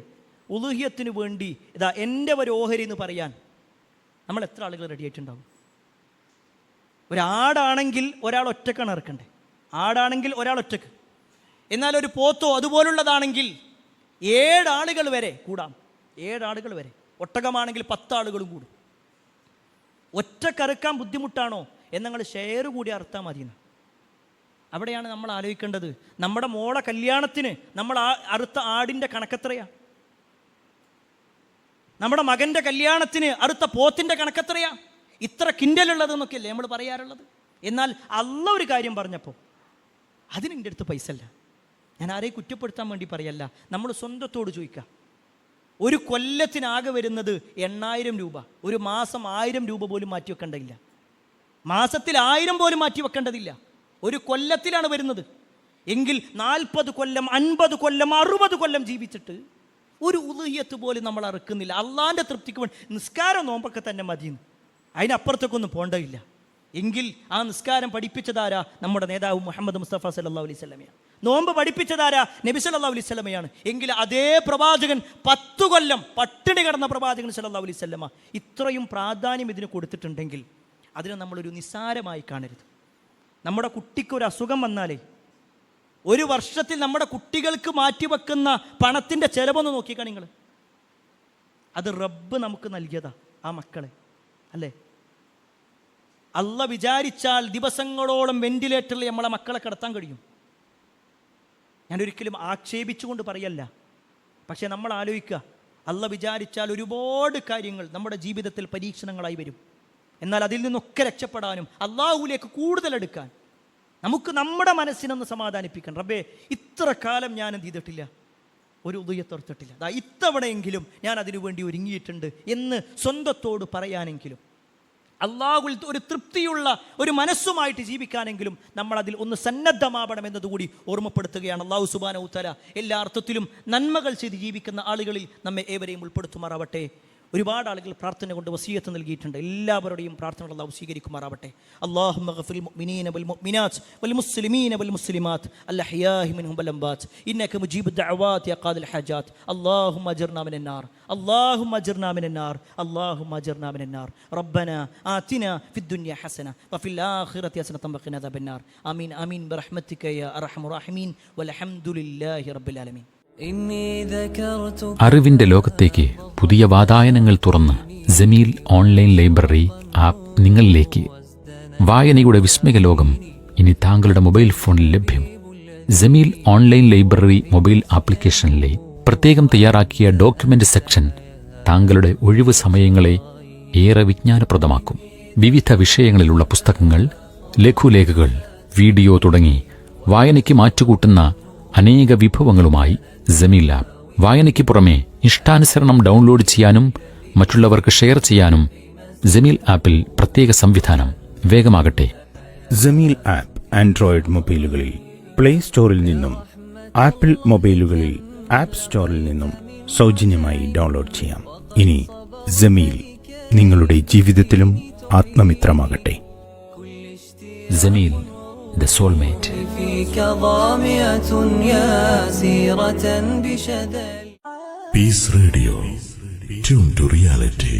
ഉളുഹിയത്തിന് വേണ്ടി ഇതാ എൻ്റെ ഒരു ഓഹരി എന്ന് പറയാൻ നമ്മൾ എത്ര ആളുകൾ റെഡി ആയിട്ടുണ്ടാവും? ഒരാടാണെങ്കിൽ ഒരാൾ ഒറ്റക്കാണ് ഇറക്കണ്ടേ, ആടാണെങ്കിൽ ഒരാൾ ഒറ്റക്ക്. എന്നാൽ ഒരു പോത്തോ അതുപോലുള്ളതാണെങ്കിൽ 7 ആളുകൾ വരെ കൂടാം, 7 ആളുകൾ വരെ. ഒട്ടകമാണെങ്കിൽ 10 ആളുകളും കൂടും. ഒറ്റക്കറുക്കാൻ ബുദ്ധിമുട്ടാണോ എന്നങ്ങൾ ഷെയർ കൂടി അറുത്താൽ മതിയെന്ന്. അവിടെയാണ് നമ്മൾ ആലോചിക്കേണ്ടത്. നമ്മുടെ മോളെ കല്യാണത്തിന് നമ്മൾ അറുത്ത ആടിൻ്റെ കണക്കെത്രയാ? നമ്മുടെ മകൻ്റെ കല്യാണത്തിന് അറുത്ത പോത്തിൻ്റെ കണക്കെത്രയാ? ഇത്ര കിൻഡലുള്ളതെന്നൊക്കെയല്ലേ നമ്മൾ പറയാറുള്ളത്. എന്നാൽ അള്ളാഹ് ഒരു കാര്യം പറഞ്ഞപ്പോൾ അതിന് എൻ്റെ അടുത്ത് പൈസ അല്ല. ഞാൻ ആരെയും കുറ്റപ്പെടുത്താൻ വേണ്ടി പറയല്ല, നമ്മൾ സ്വന്തത്തോട് ചോദിക്കുക. ഒരു കൊല്ലത്തിനാകെ വരുന്നത് 8000 രൂപ. ഒരു മാസം 1000 രൂപ പോലും മാറ്റി വെക്കേണ്ടതില്ല. മാസത്തിൽ 1000 പോലും മാറ്റി വെക്കേണ്ടതില്ല. ഒരു കൊല്ലത്തിലാണ് വരുന്നത് എങ്കിൽ 40 കൊല്ലം, 50 കൊല്ലം, 60 കൊല്ലം ജീവിച്ചിട്ട് ഒരു ഉളുഹിയത്ത് പോലും നമ്മൾ അറുക്കുന്നില്ല. അള്ളാൻ്റെ തൃപ്തിക്ക് വേണ്ടി നിസ്കാരം നോമ്പൊക്കെ തന്നെ മതിയെന്ന്, അതിനപ്പുറത്തേക്കൊന്നും പോകേണ്ടതില്ല. എങ്കിൽ ആ നിസ്കാരം പഠിപ്പിച്ചതാരാ? നമ്മുടെ നേതാവ് മുഹമ്മദ് മുസ്തഫ സല്ലല്ലാഹു അലൈഹി വസല്ലമയാണ്. നോമ്പ് പഠിപ്പിച്ചതാരാ? നബി സല്ലല്ലാഹു അലൈഹി വസല്ലമയാണ്. എങ്കിൽ അതേ പ്രവാചകൻ 10 കൊല്ലം പട്ടിണി കിടന്ന പ്രവാചകൻ സല്ലല്ലാഹു അലൈഹി വസല്ലമ ഇത്രയും പ്രാധാന്യം ഇതിന് കൊടുത്തിട്ടുണ്ടെങ്കിൽ അതിനെ നമ്മളൊരു നിസ്സാരമായി കാണരുത്. നമ്മുടെ കുട്ടിക്കൊരു അസുഖം വന്നാലേ ഒരു വർഷത്തിൽ നമ്മുടെ കുട്ടികൾക്ക് മാറ്റിവെക്കുന്ന പണത്തിൻ്റെ ചിലവൊന്ന് നോക്കിക്കാണ് നിങ്ങൾ. അത് റബ്ബ് നമുക്ക് നൽകിയതാ ആ മക്കളെ, അല്ലേ? അള്ള വിചാരിച്ചാൽ ദിവസങ്ങളോളം വെന്റിലേറ്ററിൽ നമ്മളെ മക്കളെ കിടത്താൻ കഴിയും. ഞാനൊരിക്കലും ആക്ഷേപിച്ചുകൊണ്ട് പറയല്ല, പക്ഷെ നമ്മൾ ആലോചിക്കുക, അള്ള വിചാരിച്ചാൽ ഒരുപാട് കാര്യങ്ങൾ നമ്മുടെ ജീവിതത്തിൽ പരീക്ഷണങ്ങളായി വരും. എന്നാൽ അതിൽ നിന്നൊക്കെ രക്ഷപ്പെടാനും അള്ളാഹുവിലേക്ക് കൂടുതൽ എടുക്കാൻ നമുക്ക് നമ്മുടെ മനസ്സിനൊന്ന് സമാധാനിപ്പിക്കാൻ, റബ്ബേ ഇത്ര കാലം ഞാൻ എന്ത് ചെയ്തിട്ടില്ല, ഒരു ഉദയത്തോർത്തിട്ടില്ല, അതാ ഇത്തവണയെങ്കിലും ഞാൻ അതിനു വേണ്ടി ഒരുങ്ങിയിട്ടുണ്ട് എന്ന് സ്വന്തത്തോട് പറയാനെങ്കിലും, അള്ളാഹുവിൽ ഒരു തൃപ്തിയുള്ള ഒരു മനസ്സുമായിട്ട് ജീവിക്കാനെങ്കിലും നമ്മൾ അതിൽ ഒന്ന് സന്നദ്ധമാവണം എന്നതുകൂടി ഓർമ്മപ്പെടുത്തുകയാണ്. അള്ളാഹു സുബ്ഹാനഹു തആല എല്ലാ അർത്ഥത്തിലും നന്മകൾ ചെയ്ത് ജീവിക്കുന്ന ആളുകളിൽ നമ്മെ ഏവരെയും ഉൾപ്പെടുത്തുമാറാവട്ടെ. ഒരുപാട് ആളുകൾ പ്രാർത്ഥന കൊണ്ട് വസിയത്ത് നൽകിയിട്ടുണ്ട്. എല്ലാവരുടെയും പ്രാർത്ഥനകൾ അല്ലാഹു സ്വീകരിക്കുമാറാവട്ടെ. അല്ലാഹുമ്മ ഗഫിൽ മുഅ്മിനീന വൽ മുഅ്മിനാത്ത് വൽ മുസ്ലിമീന വൽ മുസ്ലിമാത്ത് അൽഹയാഹി മിൻഹും വൽ അംവാത്ത് ഇന്നക മുജീബു ദഅവാത് യാ ഖാദിൽ ഹജാത്ത്. അല്ലാഹുമ്മ അജിർനാ മിനൻ നാർ, അല്ലാഹുമ്മ അജിർനാ മിനൻ നാർ, അല്ലാഹുമ്മ അജിർനാ മിനൻ നാർ. റബ്ബനാ ആതിനാ ഫിദ് ദുനിയ ഹസന വഫിൽ ആഖിറതി ഹസനതൻ വഖിനാ അദാബൻ നാർ. ആമീൻ ആമീൻ ബിറഹ്മതിക യാ അർഹമർ റഹീമീൻ വൽഹംദുലില്ലാഹി റബ്ബിൽ ആലമീൻ. അറിവിന്റെ ലോകത്തേക്ക് പുതിയ വാതായനങ്ങൾ തുറന്ന് ജമീൽ ഓൺലൈൻ ലൈബ്രറി ആപ്പ് നിങ്ങളിലേക്ക്. വായനയുടെ വിസ്മയ ലോകം ഇനി താങ്കളുടെ മൊബൈൽ ഫോണിൽ ലഭ്യം. ജമീൽ ഓൺലൈൻ ലൈബ്രറി മൊബൈൽ ആപ്ലിക്കേഷനിലെ പ്രത്യേകം തയ്യാറാക്കിയ ഡോക്യുമെന്റ് സെക്ഷൻ താങ്കളുടെ ഒഴിവു സമയങ്ങളെ ഏറെ വിജ്ഞാനപ്രദമാക്കും. വിവിധ വിഷയങ്ങളിലുള്ള പുസ്തകങ്ങൾ, ലഘുലേഖകൾ, വീഡിയോ തുടങ്ങി വായനയ്ക്ക് മാറ്റുകൂട്ടുന്ന അനേക വിഭവങ്ങളുമായി ജമീൽ ആപ്പ്. വായനയ്ക്ക് പുറമെ ഇഷ്ടാനുസരണം ഡൗൺലോഡ് ചെയ്യാനും മറ്റുള്ളവർക്ക് ഷെയർ ചെയ്യാനും ജമീൽ ആപ്പിൽ പ്രത്യേക സംവിധാനം. വേഗമാകട്ടെ. ജമീൽ ആപ്പ് ആൻഡ്രോയിഡ് മൊബൈലുകളിൽ പ്ലേ സ്റ്റോറിൽ നിന്നും ആപ്പിൾ മൊബൈലുകളിൽ ആപ്പ് സ്റ്റോറിൽ നിന്നും സൗജന്യമായി ഡൗൺലോഡ് ചെയ്യാം. ഇനി ജമീൽ നിങ്ങളുടെ ജീവിതത്തിലും ആത്മമിത്രമാകട്ടെ. Jameel The Soulmate. Peace Radio. Tune to reality.